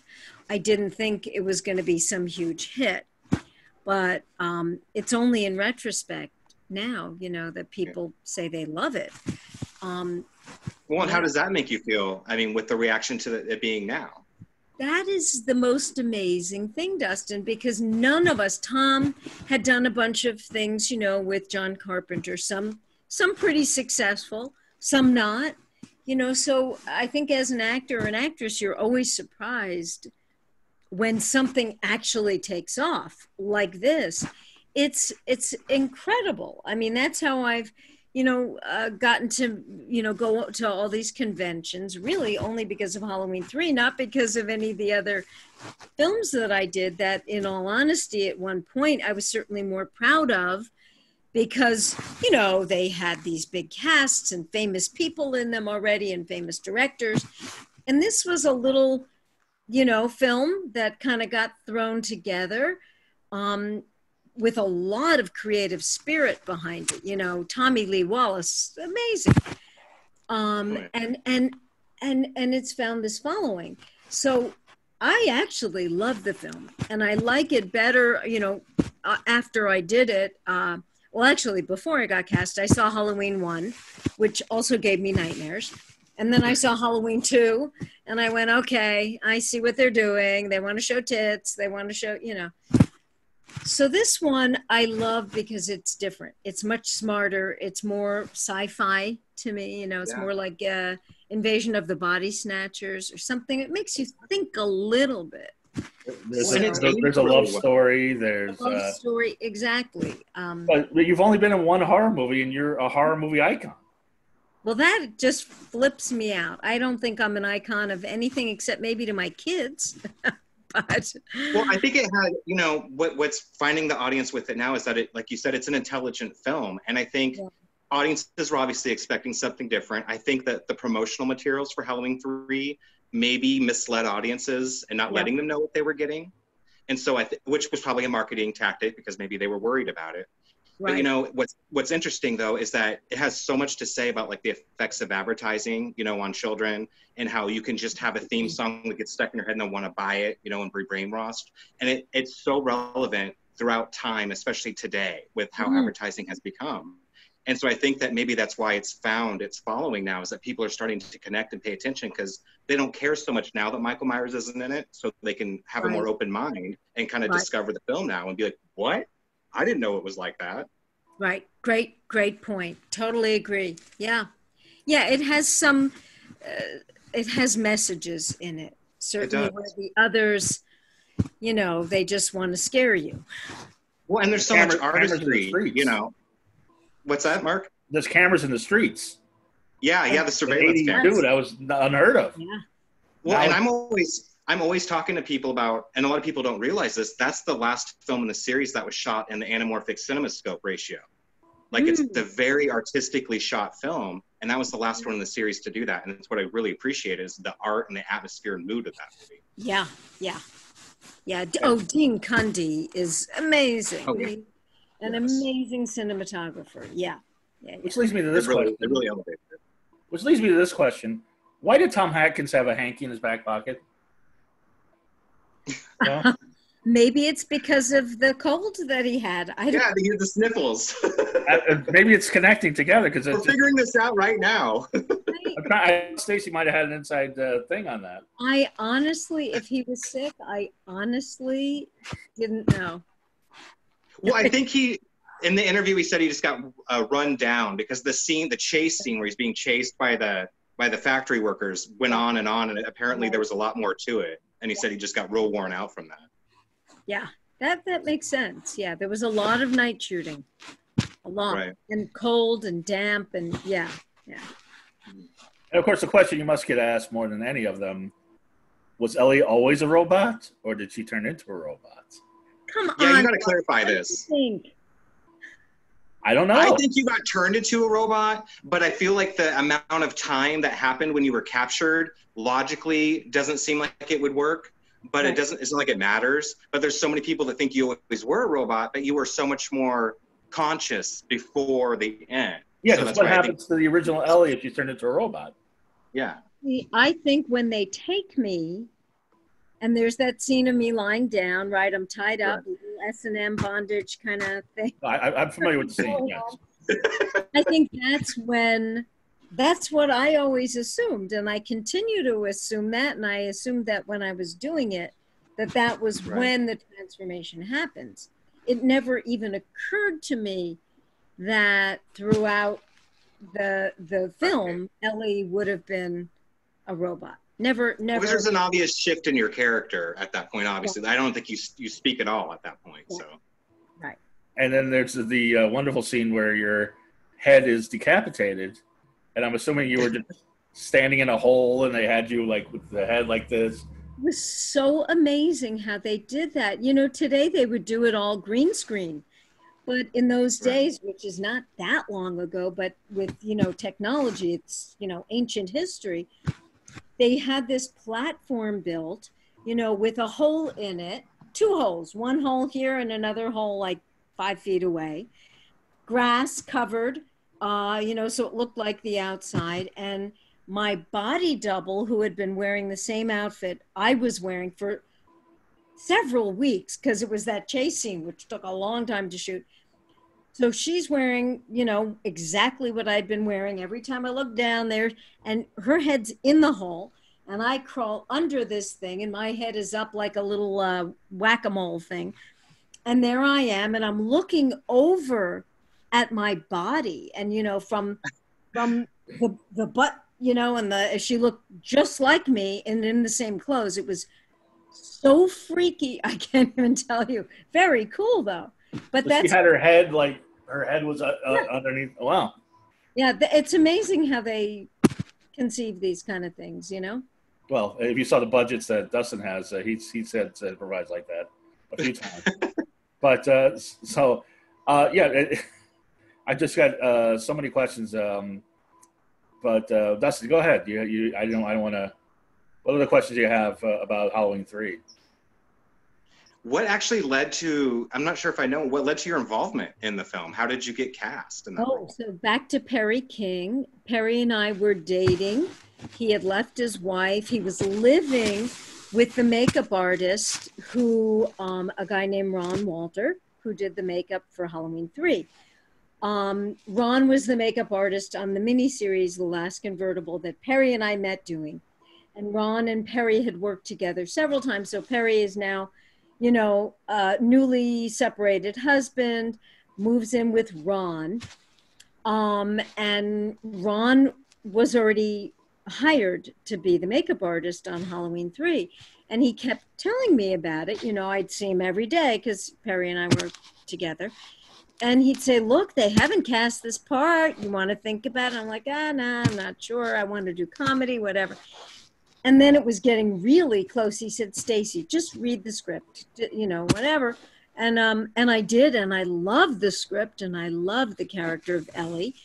I didn't think it was going to be some huge hit, but it's only in retrospect now, you know, that people say they love it. Well, and how does that make you feel? I mean, with the reaction to it being now? That is the most amazing thing, Dustin, because none of us, Tom had done a bunch of things, you know, with John Carpenter, some pretty successful, some not, you know, so I think as an actor or an actress, you're always surprised when something actually takes off like this. It's incredible. I mean, that's how I've, you know, gotten to, you know, go to all these conventions, really only because of Halloween 3, not because of any of the other films that I did that, in all honesty, at one point I was certainly more proud of because, you know, they had these big casts and famous people in them already and famous directors. And this was a little, you know, film that kind of got thrown together with a lot of creative spirit behind it. You know, Tommy Lee Wallace, amazing. And it's found this following. So I actually love the film and I like it better, you know, after I did it. Well, actually, before I got cast, I saw Halloween 1, which also gave me nightmares. And then I saw Halloween 2, and I went, okay, I see what they're doing. They want to show tits. They want to show, you know. So this one I love because it's different. It's much smarter. It's more sci-fi to me. You know, it's more like Invasion of the Body Snatchers or something. It makes you think a little bit. There's a love story. There's a love story, exactly. But you've only been in one horror movie, and you're a horror movie icon. Well, that just flips me out. I don't think I'm an icon of anything except maybe to my kids. But well, I think it had, you know, what's finding the audience with it now is that it, like you said, it's an intelligent film, and I think audiences are obviously expecting something different. I think that the promotional materials for Halloween 3 maybe misled audiences and not letting them know what they were getting. And so which was probably a marketing tactic because maybe they were worried about it. Right. But you know, what's interesting though, is that it has so much to say about like the effects of advertising, you know, on children and how you can just have a theme song that gets stuck in your head and they'll want to buy it, you know, and be brainwashed. And it's so relevant throughout time, especially today with how advertising has become. And so I think that maybe that's why it's found its following now, is that people are starting to connect and pay attention because they don't care so much now that Michael Myers isn't in it. So they can have a more open mind and kind of discover the film now and be like, what? I didn't know it was like that. Right. Great point. Totally agree. Yeah. Yeah. It has it has messages in it. Certainly where the others, you know, they just want to scare you. Well, and there's so much artistry, you know. What's that, Mark? There's cameras in the streets. Yeah, the surveillance cameras. Dude, that was unheard of. Yeah. Well, and I'm always talking to people about, and a lot of people don't realize this, that's the last film in the series that was shot in the anamorphic cinemascope ratio. Like it's a very artistically shot film, and that was the last one in the series to do that. And it's what I really appreciate is the art and the atmosphere and mood of that movie. Yeah. Oh, Dean Cundey is amazing. Oh, yeah. An amazing cinematographer. Yeah. Which leads me to this question. They really elevated it. Which leads me to this question. Why did Tom Hatkins have a hanky in his back pocket? No? Maybe it's because of the cold that he had. He had the sniffles. Maybe it's connecting together. Because we're figuring this out right now. Stacey might have had an inside thing on that. I honestly, if he was sick, I honestly didn't know. Well, I think in the interview, he said he just got run down because the chase scene where he's being chased by the factory workers went on, and apparently there was a lot more to it. And he said he just got real worn out from that. Yeah, that makes sense. Yeah, there was a lot of night shooting, a lot, Right. and cold and damp, and yeah. And of course, the question you must get asked more than any of them: was Ellie always a robot, or did she turn into a robot? Come on. Yeah, you got to clarify this. I don't know. I think you got turned into a robot, but I feel like the amount of time that happened when you were captured logically doesn't seem like it would work. But it's not like it matters. But there's so many people that think you always were a robot, but you were so much more conscious before the end. Yeah, so that's what happens to the original Ellie if she's turned into a robot. Yeah. I think when they take me, and there's that scene of me lying down, right? I'm tied up, S&M bondage kind of thing. I'm familiar with the scene, yes. I think that's what I always assumed. And I continue to assume that. And I assumed that when I was doing it, that was when the transformation happens. It never even occurred to me that throughout the film, Ellie would have been a robot. Never. Because there's an obvious shift in your character at that point, obviously. I don't think you speak at all at that point, so. Right. And then there's the wonderful scene where your head is decapitated, and I'm assuming you were just standing in a hole and they had you like with the head like this. It was so amazing how they did that. You know, today they would do it all green screen. But in those days, which is not that long ago, but with, technology, it's, ancient history, they had this platform built, with a hole in it, 2 holes, one hole here and another hole like 5 feet away, grass covered, so it looked like the outside. And my body double, who had been wearing the same outfit I was wearing for several weeks, because it was that chase scene, which took a long time to shoot. So she's wearing, exactly what I'd been wearing every time I look down there, and her head's in the hole, and I crawl under this thing, and my head is up like a little whack-a-mole thing. And there I am, and I'm looking over at my body, and, from the butt, and she looked just like me and in the same clothes. It was so freaky. I can't even tell you. Very cool though. But she had her head her head was underneath. Wow. Yeah, it's amazing how they conceive these kind of things, Well, if you saw the budgets that Dustin has, he said to improvise like that a few times. But I just got so many questions. But Dustin, go ahead. I don't want to. What are the questions you have about Halloween 3? What actually led to, I'm not sure if I know, what led to your involvement in the film? How did you get cast in that role? So back to Perry King. Perry and I were dating. He had left his wife. He was living with the makeup artist who, a guy named Ron Walter, who did the makeup for Halloween 3. Ron was the makeup artist on the miniseries The Last Convertible that Perry and I met doing. And Ron and Perry had worked together several times. So Perry is now, newly separated husband, moves in with Ron. And Ron was already hired to be the makeup artist on Halloween 3. And he kept telling me about it. I'd see him every day because Perry and I were together. And he'd say, look, they haven't cast this part. You want to think about it? I'm like, nah, I'm not sure. I want to do comedy, whatever. And then it was getting really close. He said, Stacey, just read the script, whatever. And I did, and I loved the script, and I loved the character of Ellie.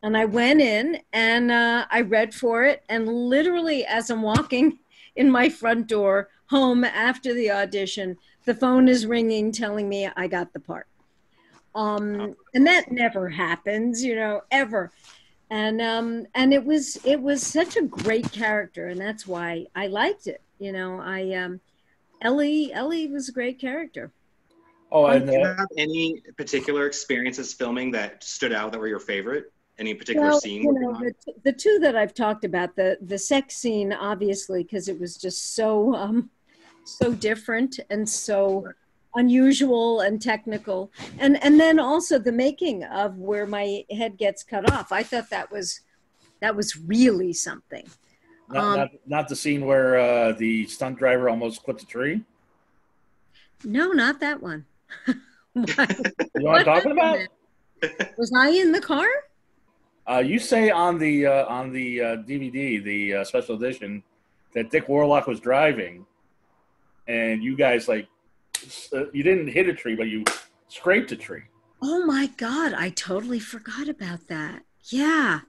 And I went in, and I read for it. And literally, as I'm walking in my front door home after the audition, the phone is ringing, telling me I got the part. And that never happens, ever. And it was such a great character, and that's why I liked it. Ellie was a great character. Oh, and do you have any particular experiences filming that stood out that were your favorite? Any particular scene? The 2 that I've talked about, the sex scene, obviously, because it was just so different and so unusual and technical, and then also the making of where my head gets cut off. I thought that was really something. Not the scene where the stunt driver almost clipped a tree. No, not that one. What, You know what I'm talking about? was I in the car? You say on the DVD, the special edition, that Dick Warlock was driving, and you guys you didn't hit a tree, but you scraped a tree. Oh my God, I totally forgot about that. Yeah.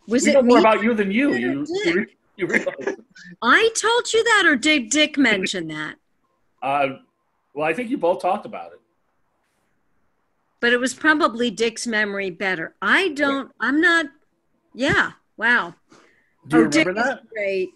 Was We it know more me? about you than you. You realize. I told you that, or did Dick mention that? Well, I think you both talked about it. But it was probably Dick's memory better. I'm not, yeah, wow. Do you remember Dick that? is great,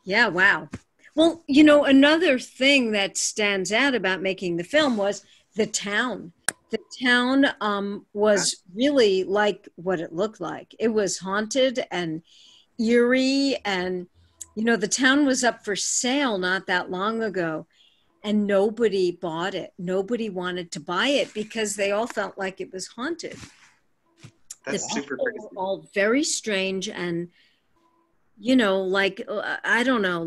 yeah, wow. Well, another thing that stands out about making the film was the town. The town was really like what it looked like. It was haunted and eerie, and the town was up for sale not that long ago, and nobody bought it. Nobody wanted to buy it because they all felt like it was haunted. That's super crazy. All very strange, and I don't know,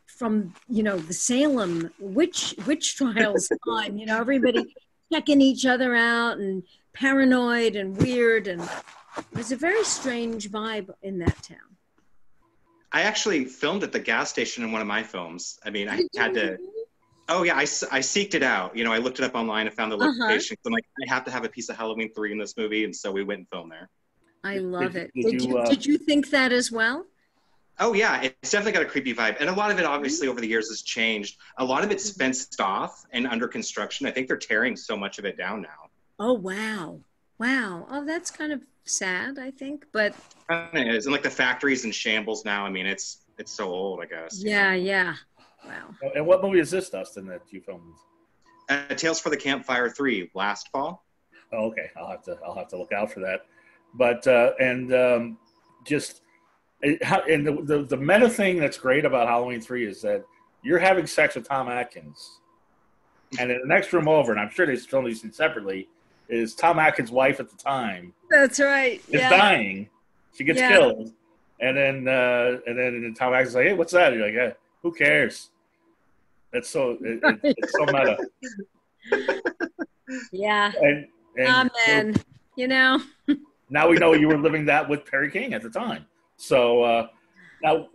from the Salem witch trials time, everybody checking each other out and paranoid and weird, and it was a very strange vibe in that town. I actually filmed at the gas station in one of my films. I mean, I had to. Oh yeah, I seeked it out. I looked it up online and found the location. I'm like, I have to have a piece of Halloween 3 in this movie, and so we went and filmed there. I love it. Did you think that as well? Oh yeah, it's definitely got a creepy vibe, and a lot of it obviously over the years has changed. A lot of it's fenced off and under construction. I think they're tearing so much of it down now. Oh wow. Oh, that's kind of sad, I think, but it is. And the factory's in shambles now. I mean, it's so old, I guess. Yeah. Wow. And what movie is this, Dustin, that you filmed? Tales for the Campfire 3 last fall. Oh, okay. I'll have to look out for that. But the meta thing that's great about Halloween 3 is that you're having sex with Tom Atkins, and in the next room over, and I'm sure they filmed these things separately, is Tom Atkins' wife at the time. That's right. Is dying. She gets killed, and then Tom Atkins is like, "Hey, what's that?" And you're like, "Who cares?" That's so it's so meta. Yeah. And man, now we know you were living that with Perry King at the time. So now,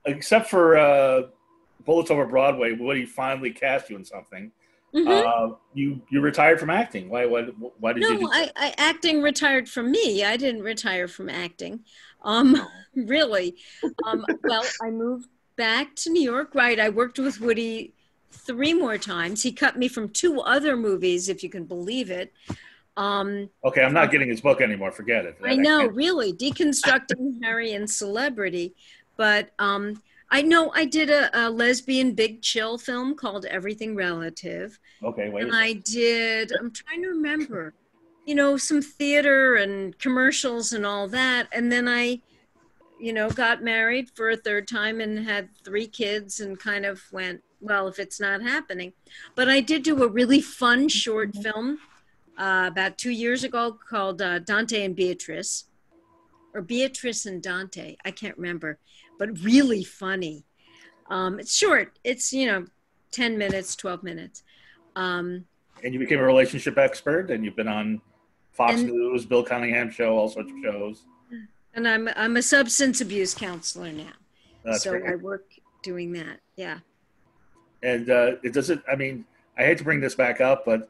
except for Bullets Over Broadway, when he finally cast you in something, you retired from acting. Why did you do that? No, acting retired from me. I didn't retire from acting. Really. Well, I moved back to New York. Right. I worked with Woody 3 more times. He cut me from 2 other movies, if you can believe it. Okay, I'm not getting his book anymore. Forget it. I know, really, Deconstructing Harry and Celebrity. But I know I did a lesbian big chill film called Everything Relative. Okay, wait. And I'm trying to remember, some theater and commercials and all that. And then I, got married for a 3rd time and had 3 kids and kind of went, well, if it's not happening. But I did do a really fun short film about 2 years ago called Dante and Beatrice, or Beatrice and Dante. I can't remember, but really funny. It's short. It's, 10 minutes, 12 minutes. And you became a relationship expert, and you've been on Fox News, Bill Cunningham Show, all sorts of shows. And I'm a substance abuse counselor now. That's so great. I work doing that. Yeah. And I mean, I hate to bring this back up, but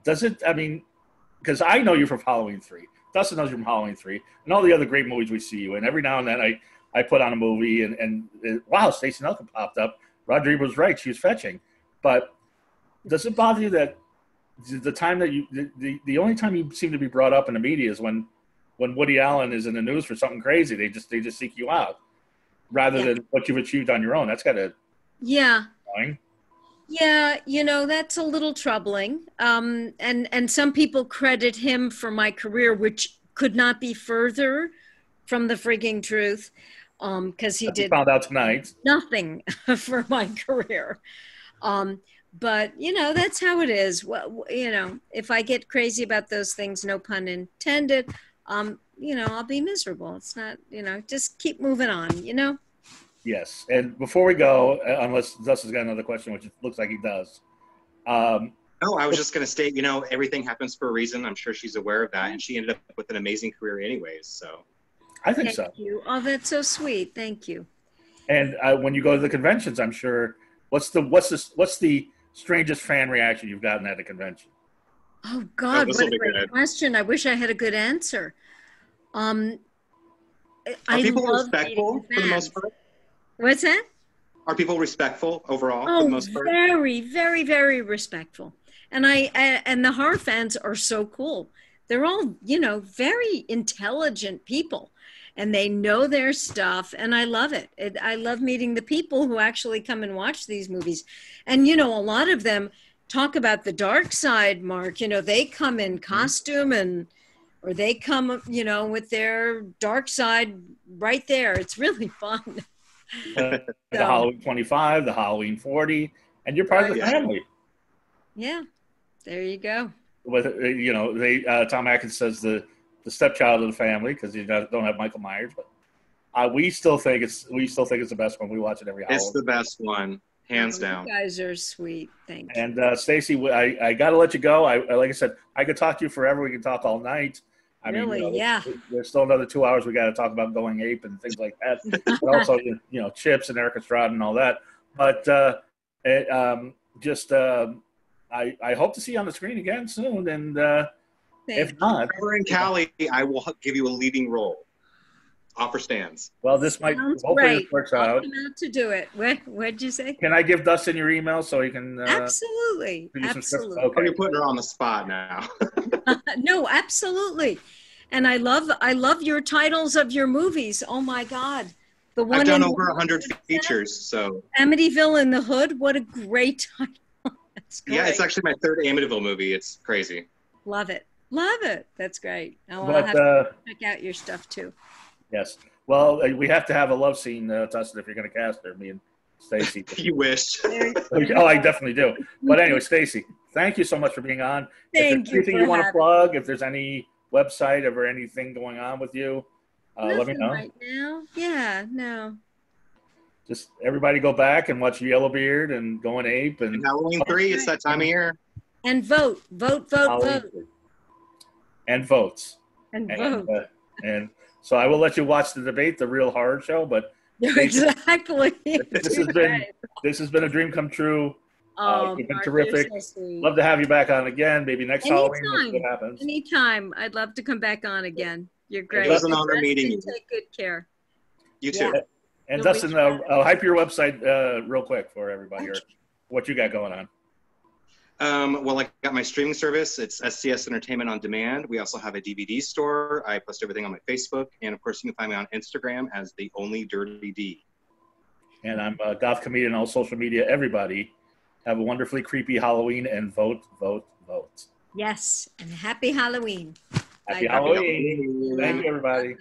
because I know you're from Halloween 3. Dustin knows you're from Halloween 3, and all the other great movies we see you in. Every now and then I put on a movie, and wow, Stacey Nelkin popped up. Rodrigo was right. She was fetching. But does it bother you that the time that the only time you seem to be brought up in the media is when Woody Allen is in the news for something crazy? They just seek you out rather than what you've achieved on your own. That's got to annoying. Yeah, that's a little troubling. And some people credit him for my career, which could not be further from the frigging truth, because he did found out tonight nothing for my career. But that's how it is. Well, if I get crazy about those things, no pun intended, I'll be miserable. It's not, just keep moving on. Yes. And before we go, unless Dustin's got another question, which it looks like he does. No, I was just going to state, you know, everything happens for a reason. I'm sure she's aware of that. And she ended up with an amazing career anyways. So I think so. Thank you. Oh, that's so sweet. Thank you. And when you go to the conventions, I'm sure, what's the strangest fan reaction you've gotten at a convention? Oh God, what a great good. question. I wish I had a good answer. Are people respectful for the most part? What's that? Are people respectful overall for the most part? Very, very, very respectful. And and the horror fans are so cool. They're all, you know, very intelligent people, and they know their stuff, and I love it. I love meeting the people who actually come and watch these movies. And, you know, a lot of them talk about the dark side, Mark. You know, they come in costume or they come, you know, with their dark side right there. It's really fun. The Halloween 25, the Halloween 40, and you're part of the family. Yeah, there you go. With you know, Tom Atkins says the stepchild of the family because you don't have Michael Myers, but we still think it's the best one. We watch it every Halloween. It's the best one, hands down. You guys are sweet. Thank you. And Stacey, I got to let you go. Like I said, I could talk to you forever. We can talk all night. I mean, you know, yeah. There's still another 2 hours we got to talk about going ape and things like that. But also, you know, Chips and Eric Estrada and all that. But I hope to see you on the screen again soon. And if not, over in Cali, I will give you a leading role. Offer stands. Well, this might hopefully this works out. I'll come out to do it. What'd you say? Can I give Dustin your email so he can? Absolutely. Absolutely. Okay. You're putting her on the spot now. No, absolutely. And I love your titles of your movies. Oh my God. The one I've done over 100 features. So Amityville in the Hood. What a great title. That's great. Yeah, it's actually my third Amityville movie. It's crazy. Love it. Love it. That's great. I'll have to check out your stuff too. Yes. Well, we have to have a love scene, Dustin, if you're going to cast her, me and Stacey. You wish. Oh, I definitely do. But anyway, Stacey, thank you so much for being on. Thank you. Anything you want to plug, if there's any website or anything going on with you, let me know. Right now? Yeah, no. Just everybody go back and watch Yellowbeard and Going Ape. And Halloween 3, it's that time of year. And vote. Vote. And votes. And vote. And so I will let you watch the debate, The Real Horror Show. But exactly. This has been a dream come true. You've been terrific. So love to have you back on again. Maybe next Halloween. We'll see what happens. Anytime. I'd love to come back on again. You're great. It was an honor meeting you. Take good care. You too. Yeah. And Dustin, I'll hype your website real quick for everybody, or what you got going on. Well, I got my streaming service. It's SCS Entertainment on Demand. We also have a DVD store. I post everything on my Facebook. And, of course, you can find me on Instagram as The Only Dirty D. And I'm a goth comedian on all social media. Everybody have a wonderfully creepy Halloween and vote, vote, vote. Yes, and happy Halloween. Happy Halloween. Thank you, everybody.